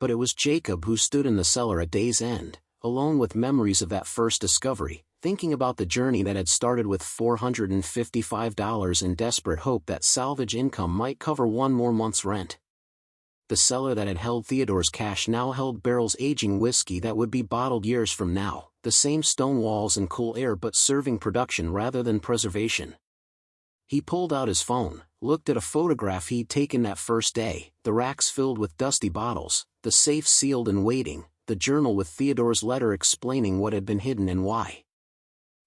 But it was Jacob who stood in the cellar at day's end, alone with memories of that first discovery, thinking about the journey that had started with $455 in desperate hope that salvage income might cover one more month's rent. The cellar that had held Theodore's cash now held barrels aging whiskey that would be bottled years from now, the same stone walls and cool air but serving production rather than preservation. He pulled out his phone, looked at a photograph he'd taken that first day, the racks filled with dusty bottles, the safe sealed and waiting, the journal with Theodore's letter explaining what had been hidden and why.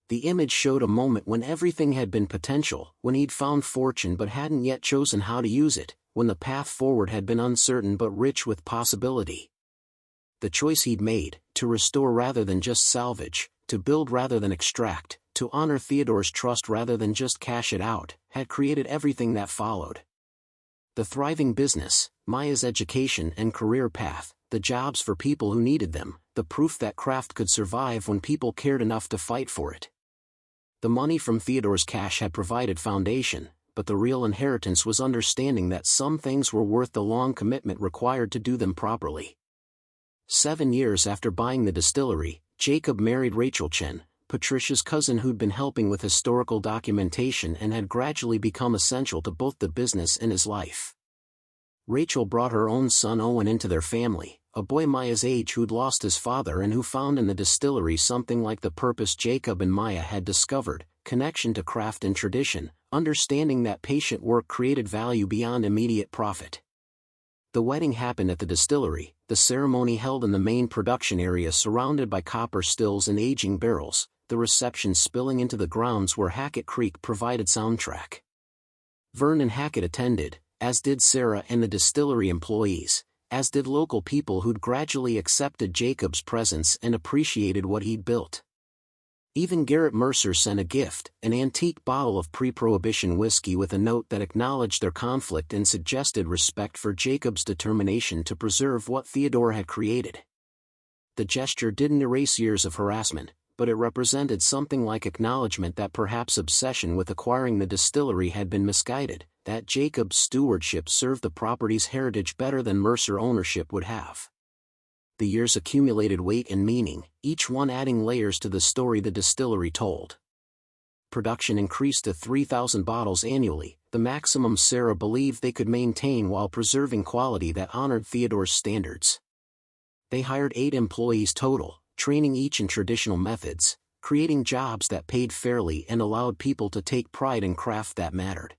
The image showed a moment when everything had been potential, when he'd found fortune but hadn't yet chosen how to use it, when the path forward had been uncertain but rich with possibility. The choice he'd made, to restore rather than just salvage, to build rather than extract, to honor Theodore's trust rather than just cash it out, had created everything that followed. The thriving business, Maya's education and career path, the jobs for people who needed them, the proof that craft could survive when people cared enough to fight for it. The money from Theodore's cash had provided foundation, but the real inheritance was understanding that some things were worth the long commitment required to do them properly. 7 years after buying the distillery, Jacob married Rachel Chen, Patricia's cousin who'd been helping with historical documentation and had gradually become essential to both the business and his life. Rachel brought her own son Owen into their family, a boy Maya's age who'd lost his father and who found in the distillery something like the purpose Jacob and Maya had discovered, connection to craft and tradition, understanding that patient work created value beyond immediate profit. The wedding happened at the distillery, the ceremony held in the main production area surrounded by copper stills and aging barrels, the reception spilling into the grounds where Hackett Creek provided soundtrack. Vernon Hackett attended, as did Sarah and the distillery employees, as did local people who'd gradually accepted Jacob's presence and appreciated what he'd built. Even Garrett Mercer sent a gift, an antique bottle of pre-prohibition whiskey with a note that acknowledged their conflict and suggested respect for Jacob's determination to preserve what Theodore had created. The gesture didn't erase years of harassment, but it represented something like acknowledgement that perhaps obsession with acquiring the distillery had been misguided, that Jacob's stewardship served the property's heritage better than Mercer ownership would have. The years accumulated weight and meaning, each one adding layers to the story the distillery told. Production increased to 3,000 bottles annually, the maximum Sarah believed they could maintain while preserving quality that honored Theodore's standards. They hired 8 employees total, training each in traditional methods, creating jobs that paid fairly and allowed people to take pride in craft that mattered.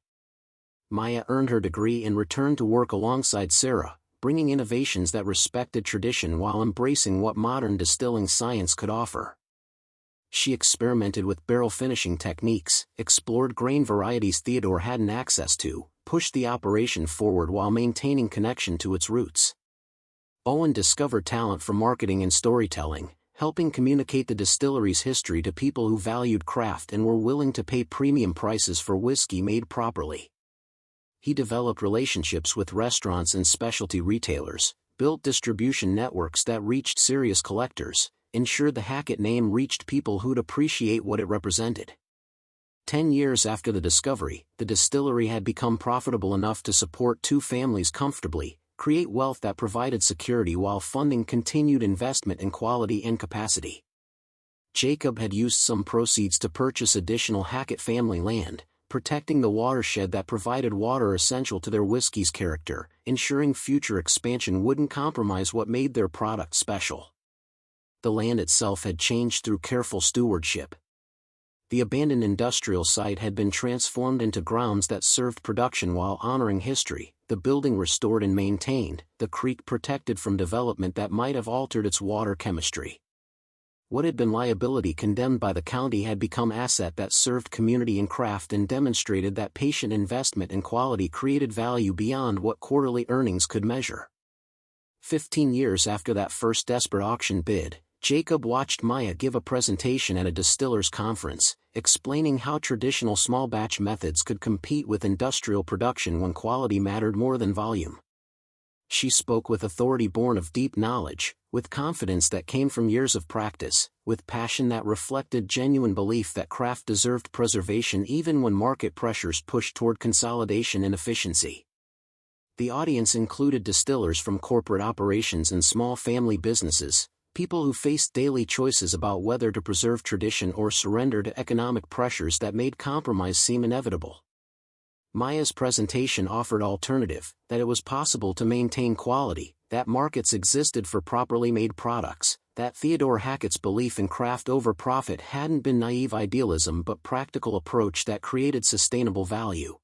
Maya earned her degree and returned to work alongside Sarah, bringing innovations that respected tradition while embracing what modern distilling science could offer. She experimented with barrel finishing techniques, explored grain varieties Theodore hadn't access to, pushed the operation forward while maintaining connection to its roots. Owen discovered talent for marketing and storytelling, helping communicate the distillery's history to people who valued craft and were willing to pay premium prices for whiskey made properly. He developed relationships with restaurants and specialty retailers, built distribution networks that reached serious collectors, ensured the Hackett name reached people who'd appreciate what it represented. 10 years after the discovery, the distillery had become profitable enough to support 2 families comfortably, create wealth that provided security while funding continued investment in quality and capacity. Jacob had used some proceeds to purchase additional Hackett family land, protecting the watershed that provided water essential to their whiskey's character, ensuring future expansion wouldn't compromise what made their product special. The land itself had changed through careful stewardship. The abandoned industrial site had been transformed into grounds that served production while honoring history, the building restored and maintained, the creek protected from development that might have altered its water chemistry. What had been liability condemned by the county had become asset that served community and craft and demonstrated that patient investment in quality created value beyond what quarterly earnings could measure. 15 years after that first desperate auction bid, Jacob watched Maya give a presentation at a distillers conference, explaining how traditional small-batch methods could compete with industrial production when quality mattered more than volume. She spoke with authority born of deep knowledge, with confidence that came from years of practice, with passion that reflected genuine belief that craft deserved preservation even when market pressures pushed toward consolidation and efficiency. The audience included distillers from corporate operations and small family businesses, people who faced daily choices about whether to preserve tradition or surrender to economic pressures that made compromise seem inevitable. Maya's presentation offered alternative, that it was possible to maintain quality, that markets existed for properly made products, that Theodore Hackett's belief in craft over profit hadn't been naive idealism but practical approach that created sustainable value.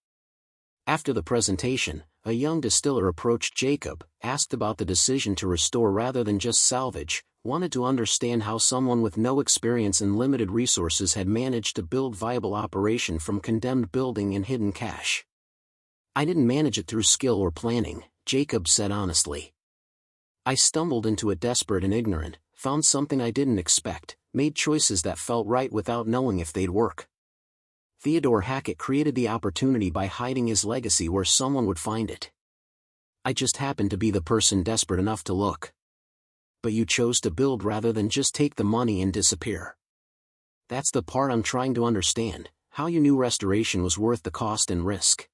After the presentation, a young distiller approached Jacob, asked about the decision to restore rather than just salvage, wanted to understand how someone with no experience and limited resources had managed to build viable operation from condemned building and hidden cash. "I didn't manage it through skill or planning," Jacob said honestly. "I stumbled into it desperate and ignorant, found something I didn't expect, made choices that felt right without knowing if they'd work. Theodore Hackett created the opportunity by hiding his legacy where someone would find it. I just happened to be the person desperate enough to look. But you chose to build rather than just take the money and disappear. That's the part I'm trying to understand, how you knew restoration was worth the cost and risk."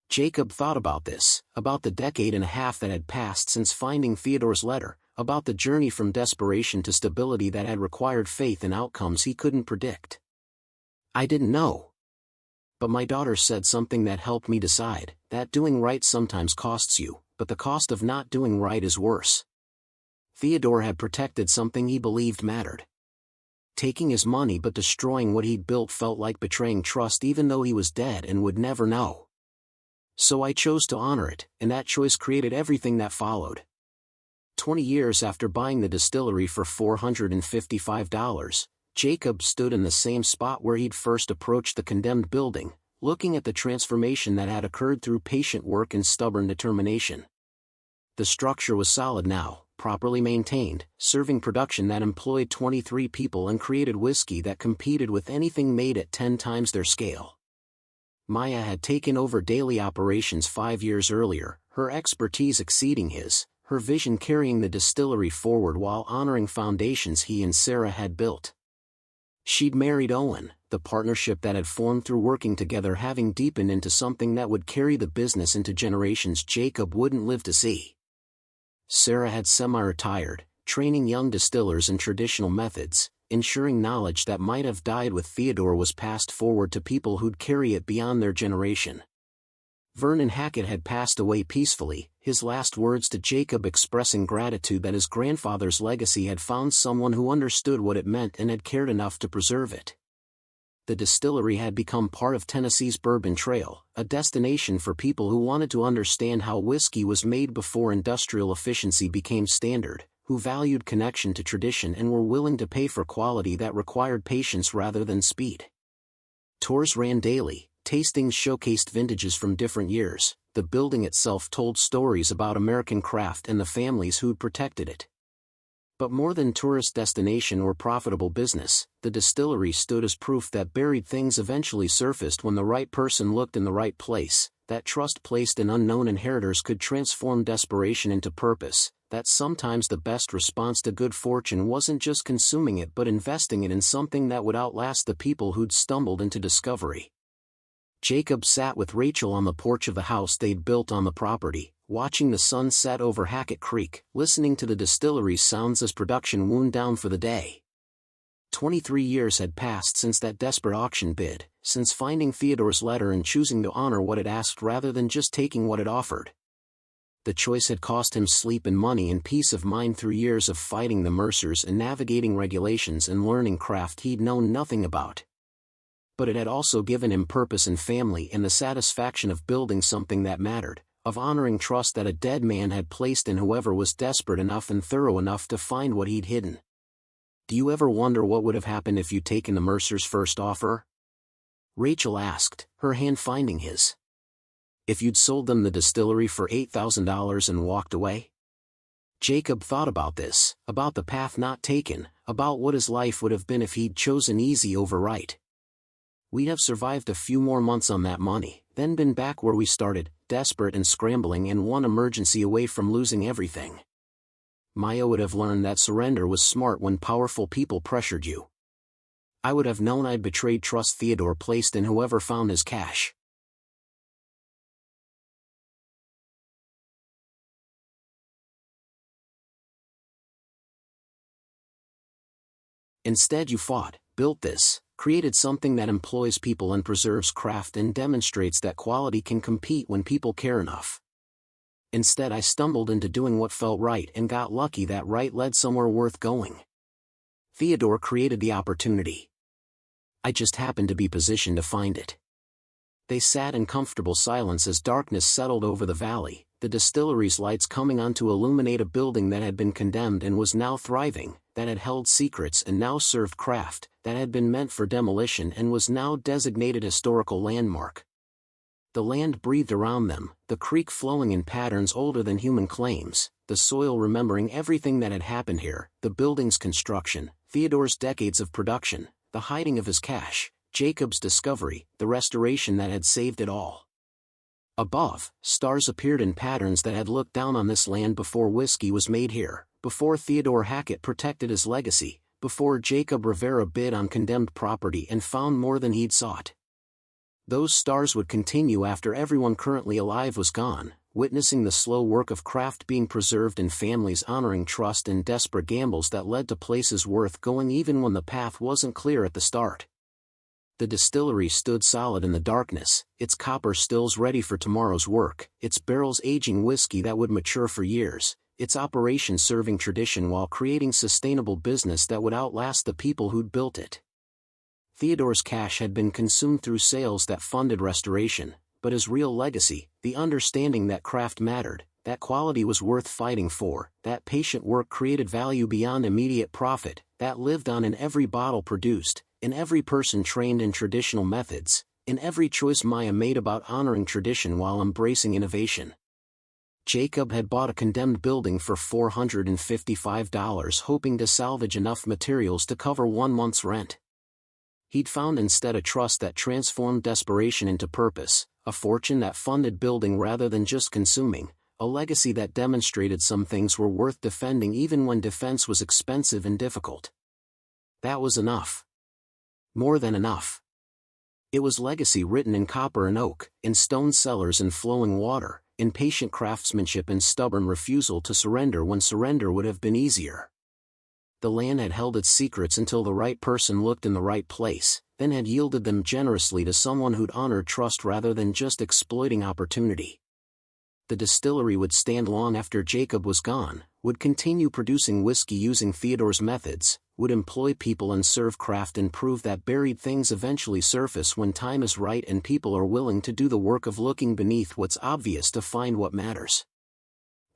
Jacob thought about this, about the decade and a half that had passed since finding Theodore's letter, about the journey from desperation to stability that had required faith in outcomes he couldn't predict. "I didn't know. But my daughter said something that helped me decide, that doing right sometimes costs you, but the cost of not doing right is worse." Theodore had protected something he believed mattered. Taking his money but destroying what he'd built felt like betraying trust even though he was dead and would never know. "So I chose to honor it, and that choice created everything that followed." 20 years after buying the distillery for $455, Jacob stood in the same spot where he'd first approached the condemned building, looking at the transformation that had occurred through patient work and stubborn determination. The structure was solid now, properly maintained, serving production that employed 23 people and created whiskey that competed with anything made at 10 times their scale. Maya had taken over daily operations 5 years earlier, her expertise exceeding his, her vision carrying the distillery forward while honoring foundations he and Sarah had built. She'd married Owen, the partnership that had formed through working together having deepened into something that would carry the business into generations Jacob wouldn't live to see. Sarah had semi-retired, training young distillers in traditional methods, ensuring knowledge that might have died with Theodore was passed forward to people who'd carry it beyond their generation. Vernon Hackett had passed away peacefully, his last words to Jacob expressing gratitude that his grandfather's legacy had found someone who understood what it meant and had cared enough to preserve it. The distillery had become part of Tennessee's Bourbon Trail, a destination for people who wanted to understand how whiskey was made before industrial efficiency became standard, who valued connection to tradition and were willing to pay for quality that required patience rather than speed. Tours ran daily, tastings showcased vintages from different years, the building itself told stories about American craft and the families who'd protected it. But more than tourist destination or profitable business, the distillery stood as proof that buried things eventually surfaced when the right person looked in the right place, that trust placed in unknown inheritors could transform desperation into purpose, that sometimes the best response to good fortune wasn't just consuming it but investing it in something that would outlast the people who'd stumbled into discovery. Jacob sat with Rachel on the porch of the house they'd built on the property, watching the sun set over Hackett Creek, listening to the distillery's sounds as production wound down for the day. 23 years had passed since that desperate auction bid, since finding Theodore's letter and choosing to honor what it asked rather than just taking what it offered. The choice had cost him sleep and money and peace of mind through years of fighting the Mercers and navigating regulations and learning craft he'd known nothing about. but it had also given him purpose and family and the satisfaction of building something that mattered, of honoring trust that a dead man had placed in whoever was desperate enough and thorough enough to find what he'd hidden. Do you ever wonder what would have happened if you'd taken the Mercers' first offer? Rachel asked, her hand finding his. If you'd sold them the distillery for $8,000 and walked away? Jacob thought about this, about the path not taken, about what his life would have been if he'd chosen easy over right. We'd have survived a few more months on that money, then been back where we started, desperate and scrambling and one emergency away from losing everything. Maya would have learned that surrender was smart when powerful people pressured you. I would have known I'd betrayed trust Theodore placed in whoever found his cash. Instead you fought, built this, created something that employs people and preserves craft and demonstrates that quality can compete when people care enough. Instead I stumbled into doing what felt right and got lucky that right led somewhere worth going. Theodore created the opportunity. I just happened to be positioned to find it. They sat in comfortable silence as darkness settled over the valley, the distillery's lights coming on to illuminate a building that had been condemned and was now thriving, that had held secrets and now served craft, that had been meant for demolition and was now designated historical landmark. The land breathed around them, the creek flowing in patterns older than human claims, the soil remembering everything that had happened here, the building's construction, Theodore's decades of production, the hiding of his cash, Jacob's discovery, the restoration that had saved it all. Above, stars appeared in patterns that had looked down on this land before whiskey was made here, before Theodore Hackett protected his legacy, before Jacob Rivera bid on condemned property and found more than he'd sought. Those stars would continue after everyone currently alive was gone, witnessing the slow work of craft being preserved and families honoring trust and desperate gambles that led to places worth going even when the path wasn't clear at the start. The distillery stood solid in the darkness, its copper stills ready for tomorrow's work, its barrels aging whiskey that would mature for years, its operation serving tradition while creating sustainable business that would outlast the people who'd built it. Theodore's cash had been consumed through sales that funded restoration, but his real legacy, the understanding that craft mattered, that quality was worth fighting for, that patient work created value beyond immediate profit, that lived on in every bottle produced, in every person trained in traditional methods, in every choice Maya made about honoring tradition while embracing innovation. Jacob had bought a condemned building for $455 hoping to salvage enough materials to cover 1 month's rent. He'd found instead a trust that transformed desperation into purpose, a fortune that funded building rather than just consuming, a legacy that demonstrated some things were worth defending even when defense was expensive and difficult. That was enough. More than enough. It was legacy written in copper and oak, in stone cellars and flowing water, in patient craftsmanship and stubborn refusal to surrender when surrender would have been easier. The land had held its secrets until the right person looked in the right place, then had yielded them generously to someone who'd honored trust rather than just exploiting opportunity. The distillery would stand long after Jacob was gone, would continue producing whiskey using Theodore's methods, would employ people and serve craft and prove that buried things eventually surface when time is right and people are willing to do the work of looking beneath what's obvious to find what matters.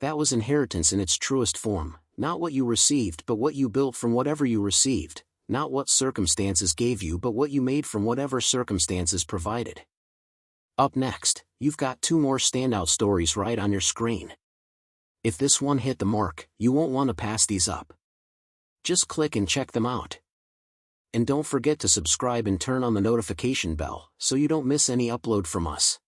That was inheritance in its truest form, not what you received but what you built from whatever you received, not what circumstances gave you but what you made from whatever circumstances provided. Up next, you've got 2 more standout stories right on your screen. If this one hit the mark, you won't want to pass these up. Just click and check them out. And don't forget to subscribe and turn on the notification bell so you don't miss any upload from us.